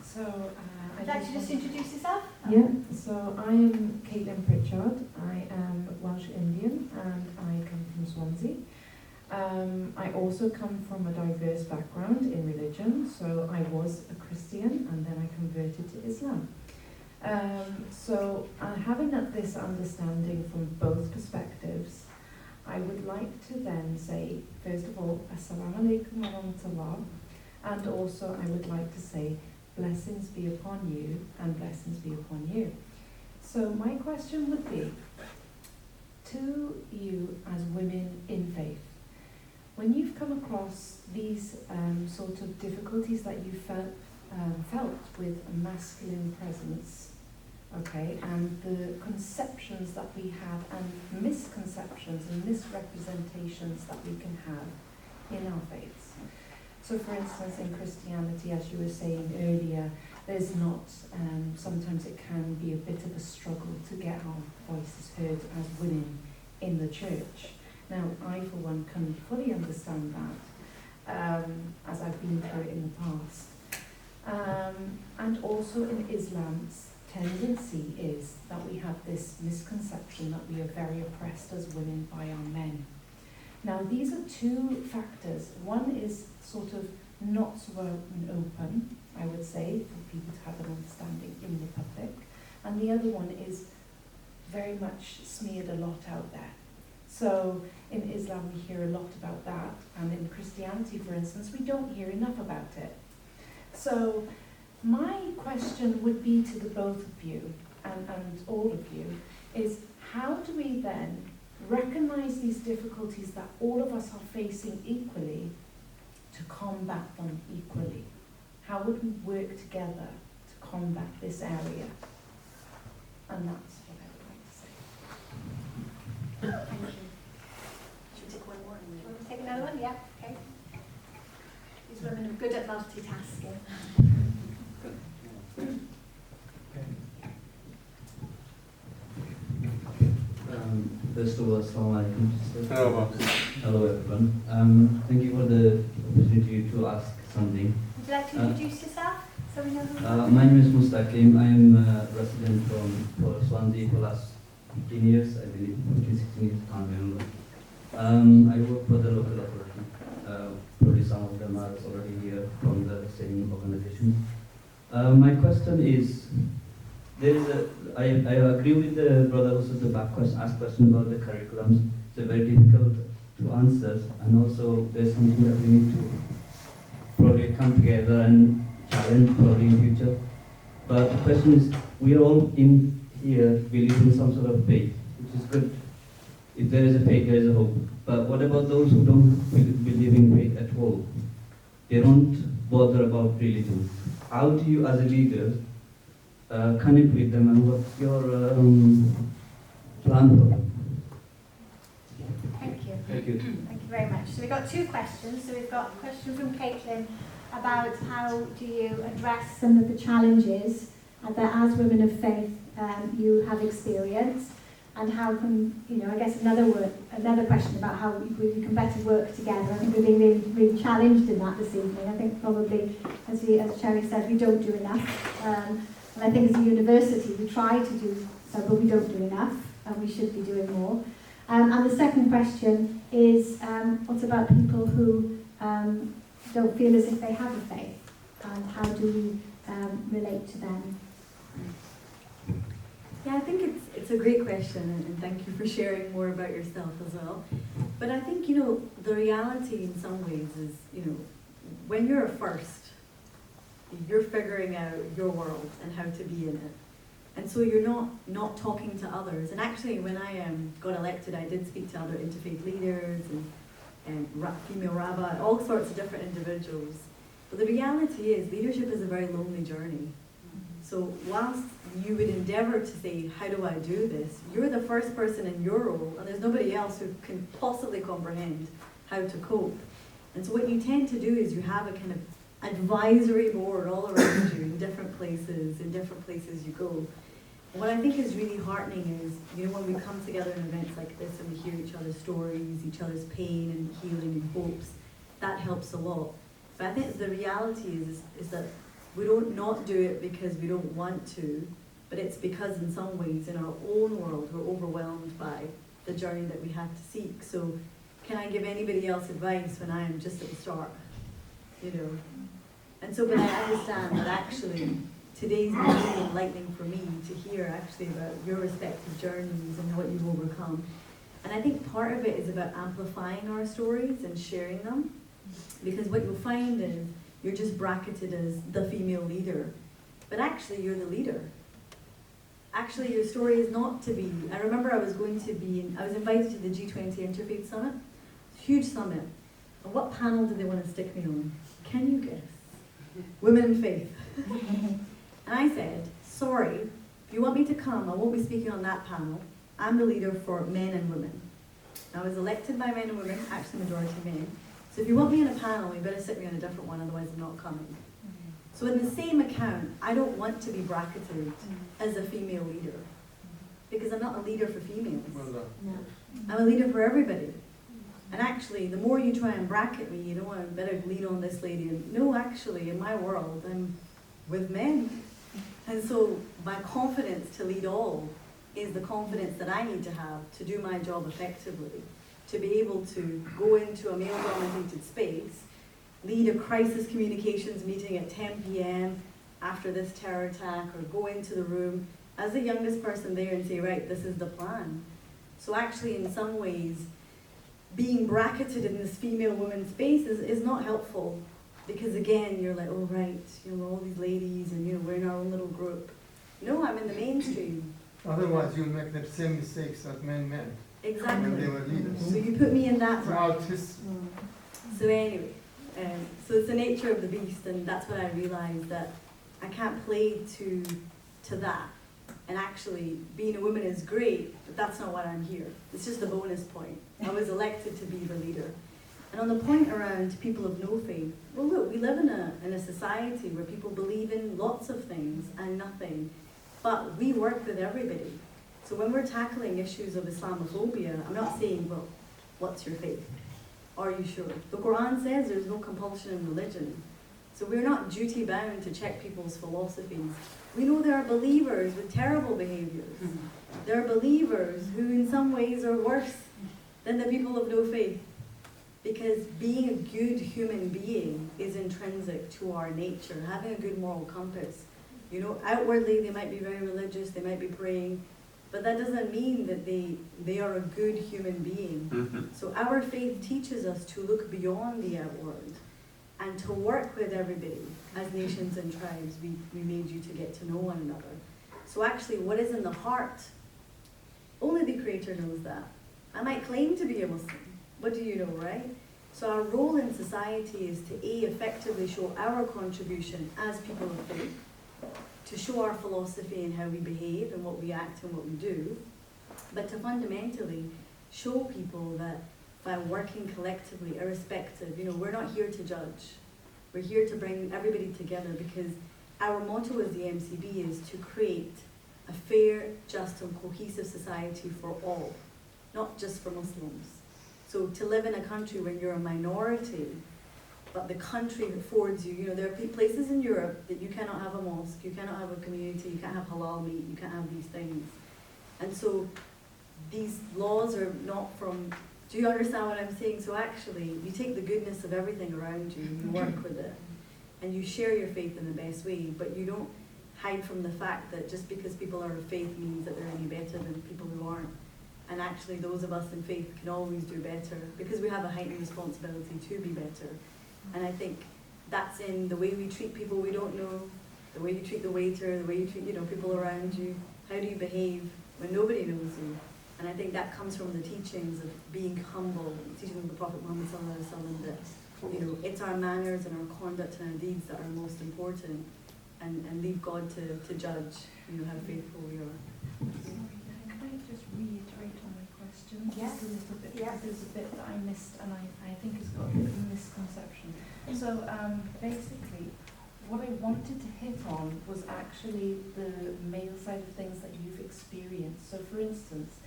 So, I'd like to just introduce yourself. Yeah, so I am Caitlin Pritchard. I am Welsh Indian and I come from Swansea. I also come from a diverse background in religion, so I was a Christian and then I converted to Islam. So having this understanding from both perspectives, I would like to then say, first of all, Assalamu alaikum wa rahmatullah, and also I would like to say, blessings be upon you and blessings be upon you. So my question would be, to you as women in faith, when you've come across these sort of difficulties that you felt with a masculine presence, okay, and the conceptions that we have and misconceptions and misrepresentations that we can have in our faiths. So for instance, in Christianity, as you were saying earlier, there's not, sometimes it can be a bit of a struggle to get our voices heard as women in the church. Now, I for one can fully understand that, as I've been through it in the past. And also in Islam's tendency is that we have this misconception that we are very oppressed as women by our men. Now, these are two factors. One is sort of not so open, I would say, for people to have an understanding in the public. And the other one is very much smeared a lot out there. So in Islam, we hear a lot about that. And in Christianity, for instance, we don't hear enough about it. So my question would be to the both of you and all of you is, how do we then recognize these difficulties that all of us are facing equally to combat them equally? How would we work together to combat this area? And that's what I would like to say. Thank you. Should we take one more? Do you want to take another one? Yeah, okay. These women are good at multitasking. First of all, Assalamu alaikum. Hello everyone. Thank you for the opportunity to ask something. Would you like to introduce yourself so we know who you are? My name is Mustaqim. I am a resident from Swansea for the last 15 years, I believe, 15, 16 years, can't remember. I work for the local authority. Probably some of them are already here from the same organization. My question is, I agree with the brother who said the asked question about the curriculums. It's very difficult to answer, and also there's something that we need to probably come together and challenge probably in future. But the question is, we are all in here believe in some sort of faith, which is good. If there is a faith, there is a hope. But what about those who don't believe in faith at all? They don't bother about religion. How do you, as a leader, connect with them, and what's your plan for them? Thank you. Thank you. Thank you very much. So we've got two questions. So we've got a question from Caitlin about how do you address some of the challenges that as women of faith you have experienced, and how can, I guess another question about how we can better work together. I think we're being really, really challenged in that this evening. I think probably, as Cherry said, we don't do enough. And I think as a university, we try to do so, but we don't do enough, and we should be doing more. And the second question is, what about people who don't feel as if they have a faith, and how do we relate to them? Yeah, I think it's a great question, and thank you for sharing more about yourself as well. But I think, you know, the reality in some ways is, you know, when you're a first, you're figuring out your world and how to be in it. And so you're not talking to others. And actually, when I got elected, I did speak to other interfaith leaders and female rabbi, all sorts of different individuals. But the reality is, leadership is a very lonely journey. So whilst you would endeavour to say, how do I do this? You're the first person in your role, and there's nobody else who can possibly comprehend how to cope. And so what you tend to do is you have a kind of advisory board all around you in different places you go. And what I think is really heartening is, you know, when we come together in events like this and we hear each other's stories, each other's pain and healing and hopes, that helps a lot. But I think the reality is that we don't not do it because we don't want to, but it's because in some ways in our own world we're overwhelmed by the journey that we have to seek. So can I give anybody else advice when I am just at the start? You know? And so, but I understand that actually today's been really enlightening for me to hear actually about your respective journeys and what you've overcome. And I think part of it is about amplifying our stories and sharing them, because what you'll find is you're just bracketed as the female leader, but actually you're the leader. Actually, your story is not to be. I remember I was invited to the G20 Interfaith Summit, huge summit. And what panel did they want to stick me on? Can you guess? Women in faith. And I said, sorry, if you want me to come, I won't be speaking on that panel. I'm the leader for men and women. I was elected by men and women, actually majority men. So if you want me on a panel, you better sit me on a different one, otherwise I'm not coming. So in the same account, I don't want to be bracketed as a female leader, because I'm not a leader for females. I'm a leader for everybody. And actually, the more you try and bracket me, you know, I better lean on this lady. And no, actually, in my world, I'm with men. And so my confidence to lead all is the confidence that I need to have to do my job effectively, to be able to go into a male-dominated space, lead a crisis communications meeting at 10 p.m. after this terror attack, or go into the room as the youngest person there and say, right, this is the plan. So actually, in some ways, being bracketed in this female-woman space is not helpful, because again, you're like, oh right, you know, all these ladies, and you know, we're in our own little group. No, I'm in the mainstream. Otherwise, you'll make the same mistakes that men made. Exactly. When they were leaders. So you put me in that Throughout bracket. history. So anyway, so it's the nature of the beast, and that's when I realised that I can't play to that. And actually, being a woman is great, but that's not what I'm here. It's just a bonus point. I was elected to be the leader. And on the point around people of no faith, well look, we live in a society where people believe in lots of things and nothing, but we work with everybody. So when we're tackling issues of Islamophobia, I'm not saying, well, what's your faith? Are you sure? The Quran says there's no compulsion in religion. So we're not duty bound to check people's philosophies. We know there are believers with terrible behaviors. There are believers who in some ways are worse than the people of no faith. Because being a good human being is intrinsic to our nature, having a good moral compass. You know, outwardly they might be very religious, they might be praying, but that doesn't mean that they are a good human being. So our faith teaches us to look beyond the outward and to work with everybody. As nations and tribes, we made you to get to know one another. So actually, what is in the heart, only the Creator knows that. I might claim to be a Muslim. What do you know, right? So our role in society is to effectively show our contribution as people of faith, to show our philosophy and how we behave and what we act and what we do, but to fundamentally show people that by working collectively, irrespective, you know, we're not here to judge. We're here to bring everybody together, because our motto as the MCB is to create a fair, just and cohesive society for all, not just for Muslims. So to live in a country where you're a minority but the country affords you. You know, there are places in Europe that you cannot have a mosque, you cannot have a community, you can't have halal meat, you can't have these things. And so these laws are not from, do you understand what I'm saying? So actually, you take the goodness of everything around you, you work with it, and you share your faith in the best way, but you don't hide from the fact that just because people are of faith means that they're any better than people who aren't. And actually, those of us in faith can always do better because we have a heightened responsibility to be better. And I think that's in the way we treat people we don't know, the way you treat the waiter, the way you treat, you know, people around you. How do you behave when nobody knows you? And I think that comes from the teachings of being humble, the teachings of the Prophet Muhammad ﷺ, that, you know, it's our manners and our conduct and our deeds that are most important, and leave God to judge, you know, how faithful we are. Can I just reiterate on my question Yes. just a little bit? Yes. Because there's a bit that I missed, and I think it's got a bit of a misconception. So basically, what I wanted to hit on was actually the male side of things that you've experienced. So for instance,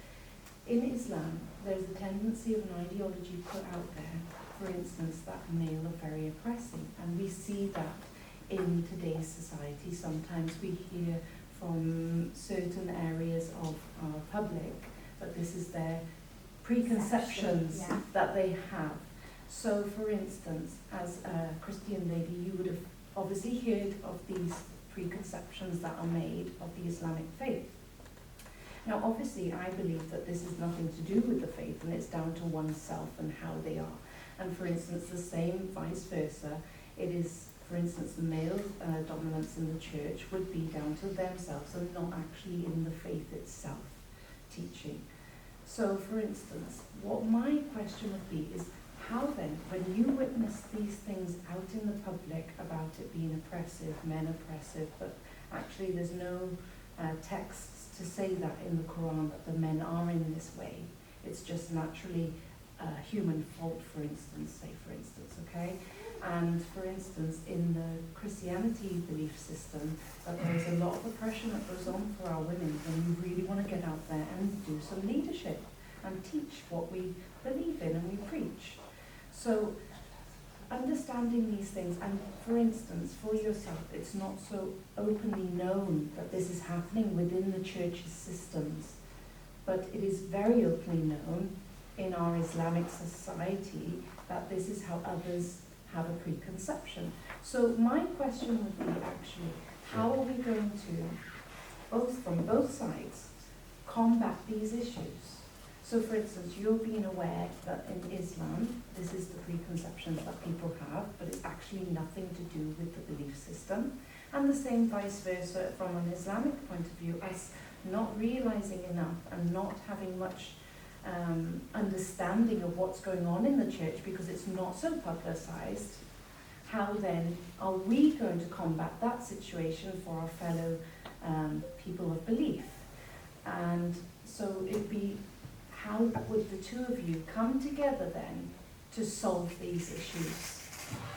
in Islam, there's a tendency of an ideology put out there, for instance, that male are very oppressive, and we see that in today's society. Sometimes we hear from certain areas of our public, but this is their preconceptions Yeah. that they have. So for instance, as a Christian lady, you would have obviously heard of these preconceptions that are made of the Islamic faith. Now obviously I believe that this is nothing to do with the faith, and it's down to oneself and how they are. And for instance, the same vice versa, it is, for instance, the male dominance in the church would be down to themselves and not actually in the faith itself teaching. So for instance, what my question would be is, how then, when you witness these things out in the public about it being oppressive, men oppressive, but actually there's no texts to say that in the Quran that the men are in this way, it's just naturally human fault, for instance, okay? And for instance, in the Christianity belief system, that there is a lot of oppression that goes on for our women when we really want to get out there and do some leadership and teach what we believe in and we preach. So understanding these things, and for instance, for yourself, it's not so openly known that this is happening within the church's systems, but it is very openly known in our Islamic society that this is how others have a preconception. So my question would be actually, how are we going to, from both sides, combat these issues? So for instance, you're being aware that in Islam, this is the preconceptions that people have, but it's actually nothing to do with the belief system. And the same vice versa from an Islamic point of view, us not realizing enough and not having much understanding of what's going on in the church because it's not so publicized. How then are we going to combat that situation for our fellow people of belief? And so it'd be, how would the two of you come together then to solve these issues?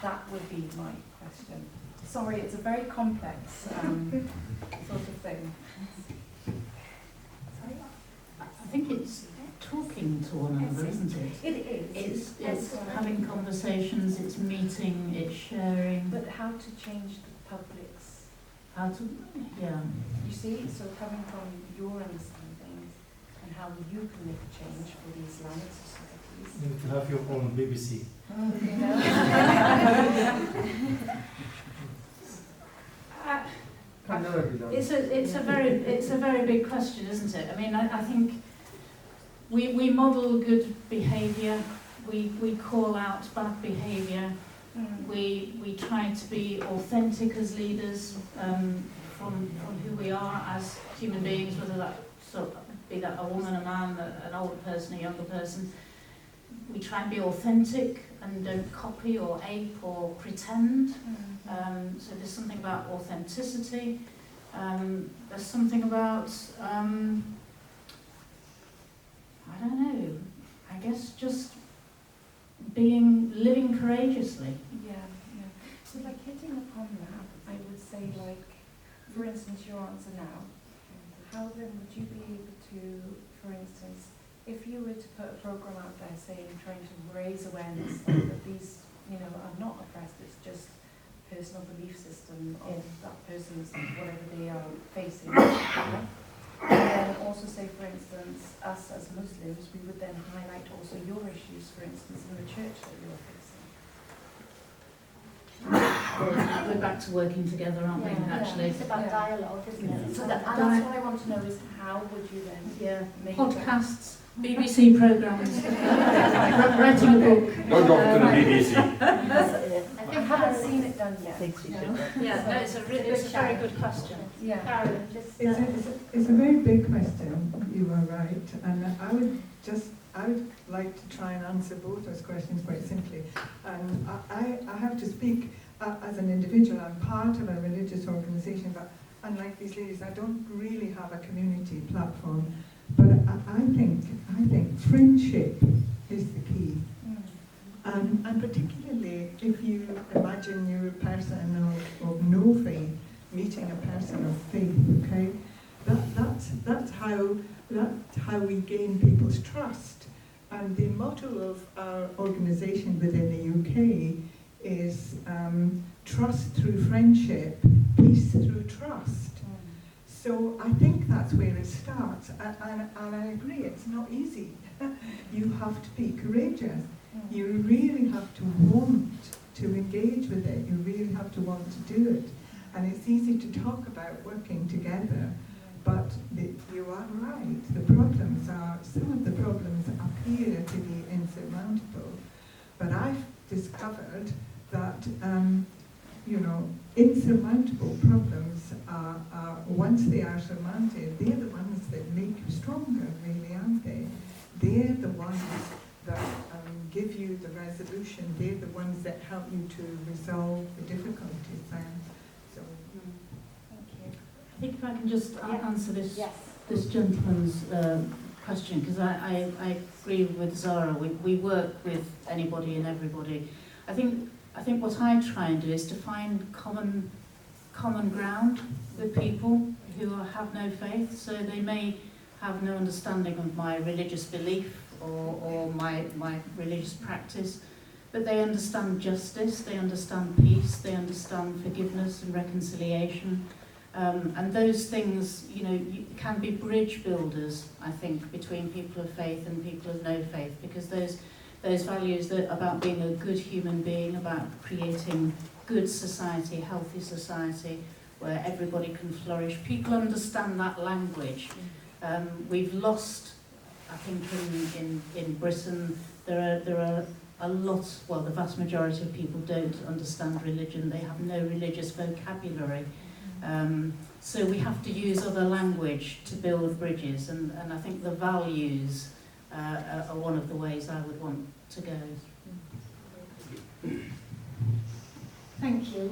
That would be my question. Sorry, it's a very complex sort of thing. I think it's talking to one another, isn't it? It is. It's having conversations, it's meeting, it's sharing. But how to change the public's, How to, yeah. you see, so coming from your understanding and how you can make a change for the Islamic societies. You need to have your own BBC. It's a very big question, isn't it? I mean, I think we model good behaviour, we call out bad behaviour, we try to be authentic as leaders from who we are as human beings, whether that be that a woman, a man, an older person, a younger person. We try and be authentic and don't copy or ape or pretend. So there's something about authenticity. There's something about, I don't know, I guess just living courageously. Yeah. So like hitting upon that, I would say like, for instance, your answer now, how then would you be able to, for instance, if you were to put a program out there saying, trying to raise awareness that these are not oppressed. It's just personal belief system of that person's whatever they are facing. And then also say, for instance, us as Muslims, we would then highlight also your issues, for instance, in the church that you're facing. We're back to working together, aren't we, actually? It's about dialogue, isn't it? So that's what I want to know is how would you then make podcasts, BBC programmes, writing a book. No, not to the BBC. I haven't seen it done yet. It's a very good question. Yeah. Carolyn, just, It's a very big question, you are right, and I would like to try and answer both those questions quite simply. And I have to speak as an individual. I'm part of a religious organisation, but unlike these ladies, I don't really have a community platform. But I think friendship is the key. And particularly if you imagine you're a person of no faith meeting a person of faith, okay? That's how we gain people's trust. And the motto of our organisation within the UK is trust through friendship, peace through trust. So I think that's where it starts. And I agree, it's not easy. You have to be courageous. You really have to want to engage with it. You really have to want to do it. And it's easy to talk about working together, but you are right. Some of the problems appear to be insurmountable. But I've discovered that, insurmountable problems are, once they are surmounted, they're the ones that make you stronger, really, aren't they? They're the ones that give you the resolution. They're the ones that help you to resolve the difficulties then. So, thank you. I think if I can just answer this gentleman's question, because I agree with Zara. We work with anybody and everybody. I think what I try and do is to find common ground with people who have no faith. So they may have no understanding of my religious belief or my religious practice, but they understand justice, they understand peace, they understand forgiveness and reconciliation. And those things, can be bridge builders, I think, between people of faith and people of no faith, because those values that about being a good human being, about creating good society, healthy society, where everybody can flourish. People understand that language. We've lost, I think, in Britain, there are a lot, well, the vast majority of people don't understand religion. They have no religious vocabulary. So we have to use other language to build bridges, and I think the values are one of the ways I would want to go. Thank you.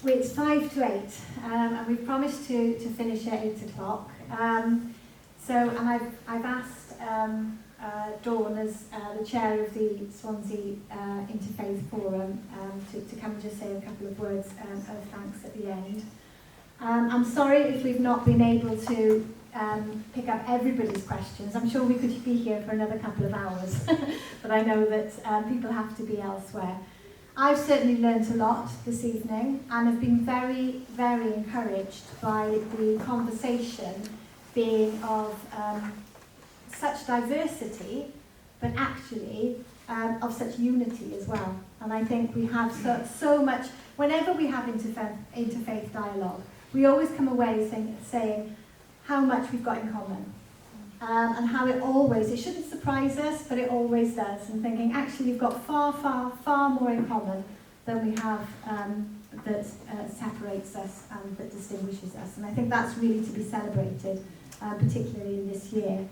It's 5 to 8, and we've promised to finish at 8 o'clock. And I've asked Dawn, as the chair of the Swansea Interfaith Forum, to come and just say a couple of words of thanks at the end. I'm sorry if we've not been able to pick up everybody's questions. I'm sure we could be here for another couple of hours, but I know that people have to be elsewhere. I've certainly learnt a lot this evening, and have been very, very encouraged by the conversation being of such diversity, but actually of such unity as well. And I think we have so much, whenever we have interfaith dialogue, we always come away saying how much we've got in common. And how it shouldn't surprise us, but it always does. And thinking, actually, we've got far, far, far more in common than we have that separates us and that distinguishes us. And I think that's really to be celebrated, particularly in this year.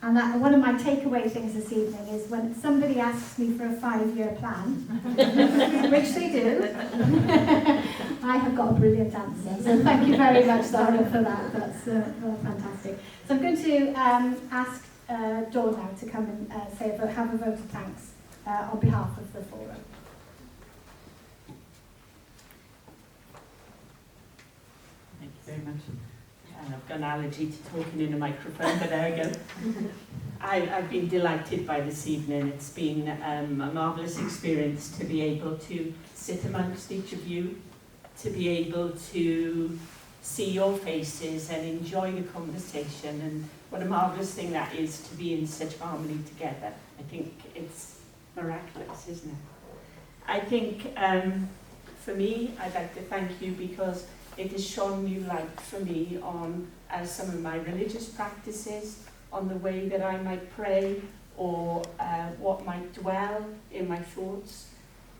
And one of my takeaway things this evening is when somebody asks me for a 5-year plan, which they do, I have got a brilliant answer. So thank you very much, Zara, for that. That's fantastic. So I'm going to ask Dawn now to come and have a vote of thanks on behalf of the forum. Thank you very much. I've got an allergy to talking in a microphone, but there we go. I've been delighted by this evening. It's been a marvellous experience to be able to sit amongst each of you, to be able to see your faces and enjoy the conversation, and what a marvellous thing that is to be in such harmony together. I think it's miraculous, isn't it? I think for me, I'd like to thank you because it has shone new light for me on some of my religious practices, on the way that I might pray, or what might dwell in my thoughts.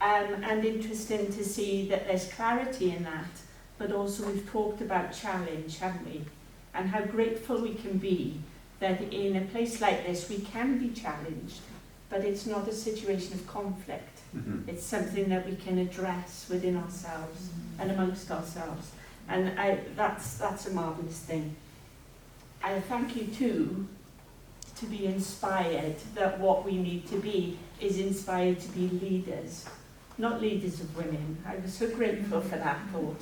And interesting to see that there's clarity in that, but also we've talked about challenge, haven't we? And how grateful we can be that in a place like this we can be challenged, but it's not a situation of conflict. Mm-hmm. It's something that we can address within ourselves and amongst ourselves. And that's a marvellous thing. I thank you too to be inspired that what we need to be is inspired to be leaders, not leaders of women. I was so grateful for that thought.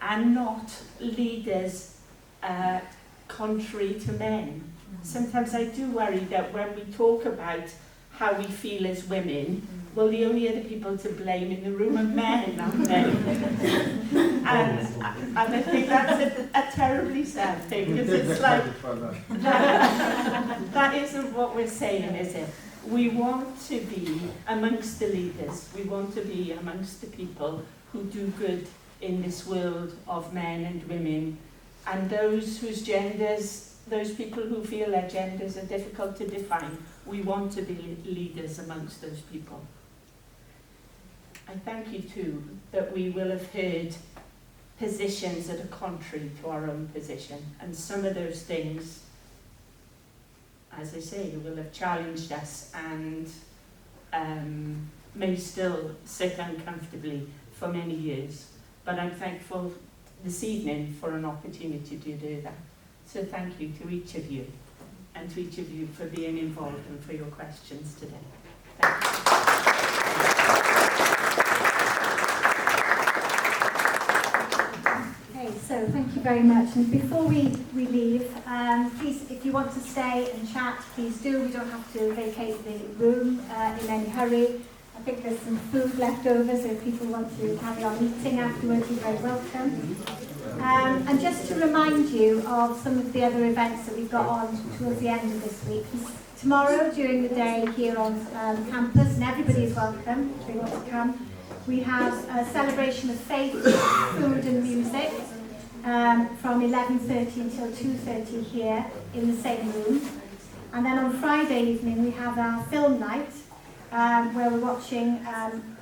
And not leaders contrary to men. Sometimes I do worry that when we talk about how we feel as women, well, the only other people to blame in the room are men, aren't they? and I think that's a terribly sad thing, because it's like, that isn't what we're saying, is it? We want to be amongst the leaders. We want to be amongst the people who do good in this world of men and women, and those whose genders, those people who feel their genders are difficult to define. We want to be leaders amongst those people. I thank you too that we will have heard positions that are contrary to our own position, and some of those things, as I say, will have challenged us and may still sit uncomfortably for many years. But I'm thankful this evening for an opportunity to do that. So thank you to each of you, and to each of you for being involved and for your questions today. Thank you. Okay, so thank you very much. And before we leave, please, if you want to stay and chat, please do. We don't have to vacate the room in any hurry. I think there's some food left over, so if people want to carry on eating afterwards, you're very welcome. And just to remind you of some of the other events that we've got on towards the end of this week. Tomorrow, during the day here on campus, and everybody is welcome if they want to come, we have a celebration of faith, food and music from 11:30 until 2:30 here in the same room. And then on Friday evening we have our film night, where we're watching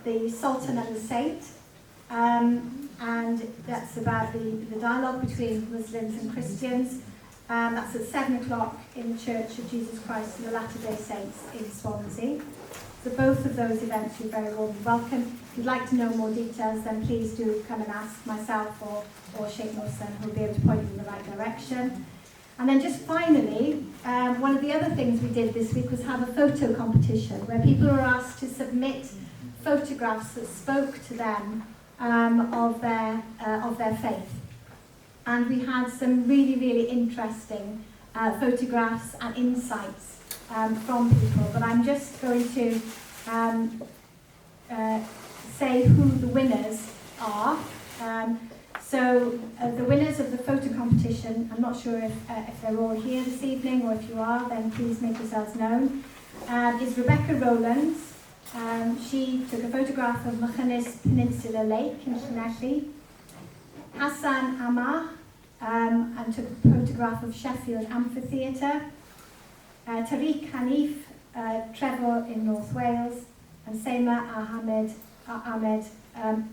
The Sultan and the Saint, and that's about the dialogue between Muslims and Christians. That's at 7 o'clock in the Church of Jesus Christ of the Latter-day Saints in Swansea. So both of those events you're very warmly welcome. If you'd like to know more details, then please do come and ask myself or Sheikh Mohsen, who'll be able to point you in the right direction. And then just finally, one of the other things we did this week was have a photo competition where people were asked to submit photographs that spoke to them of their faith. And we had some really, really interesting photographs and insights from people. But I'm just going to say who the winners are. So the winners of the photo competition, I'm not sure if they're all here this evening, or if you are, then please make yourselves known, is Rebecca Rowlands. She took a photograph of Machynnes Peninsula Lake in Llanelli. Hassan Amar and took a photograph of Sheffield Amphitheatre. Tariq Hanif, Trevor in North Wales, and Seema Ahmed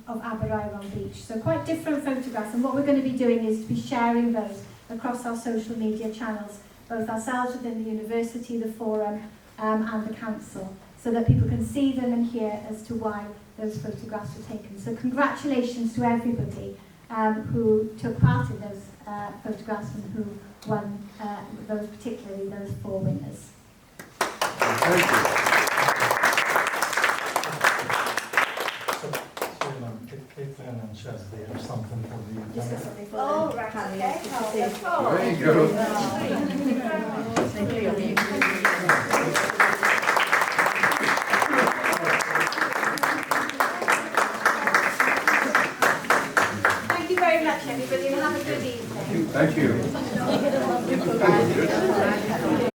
of Aberystwyth Beach. So quite different photographs, and what we're going to be doing is to be sharing those across our social media channels, both ourselves within the university, the forum, and the council, so that people can see them and hear as to why those photographs were taken. So congratulations to everybody who took part in those photographs and who won particularly those 4 winners. Thank you. If and says they have something for the Just got youth. something for Oh, the right, Carolyn. okay. Oh, There you go. thank you very much, everybody, and have a good evening. Thank you.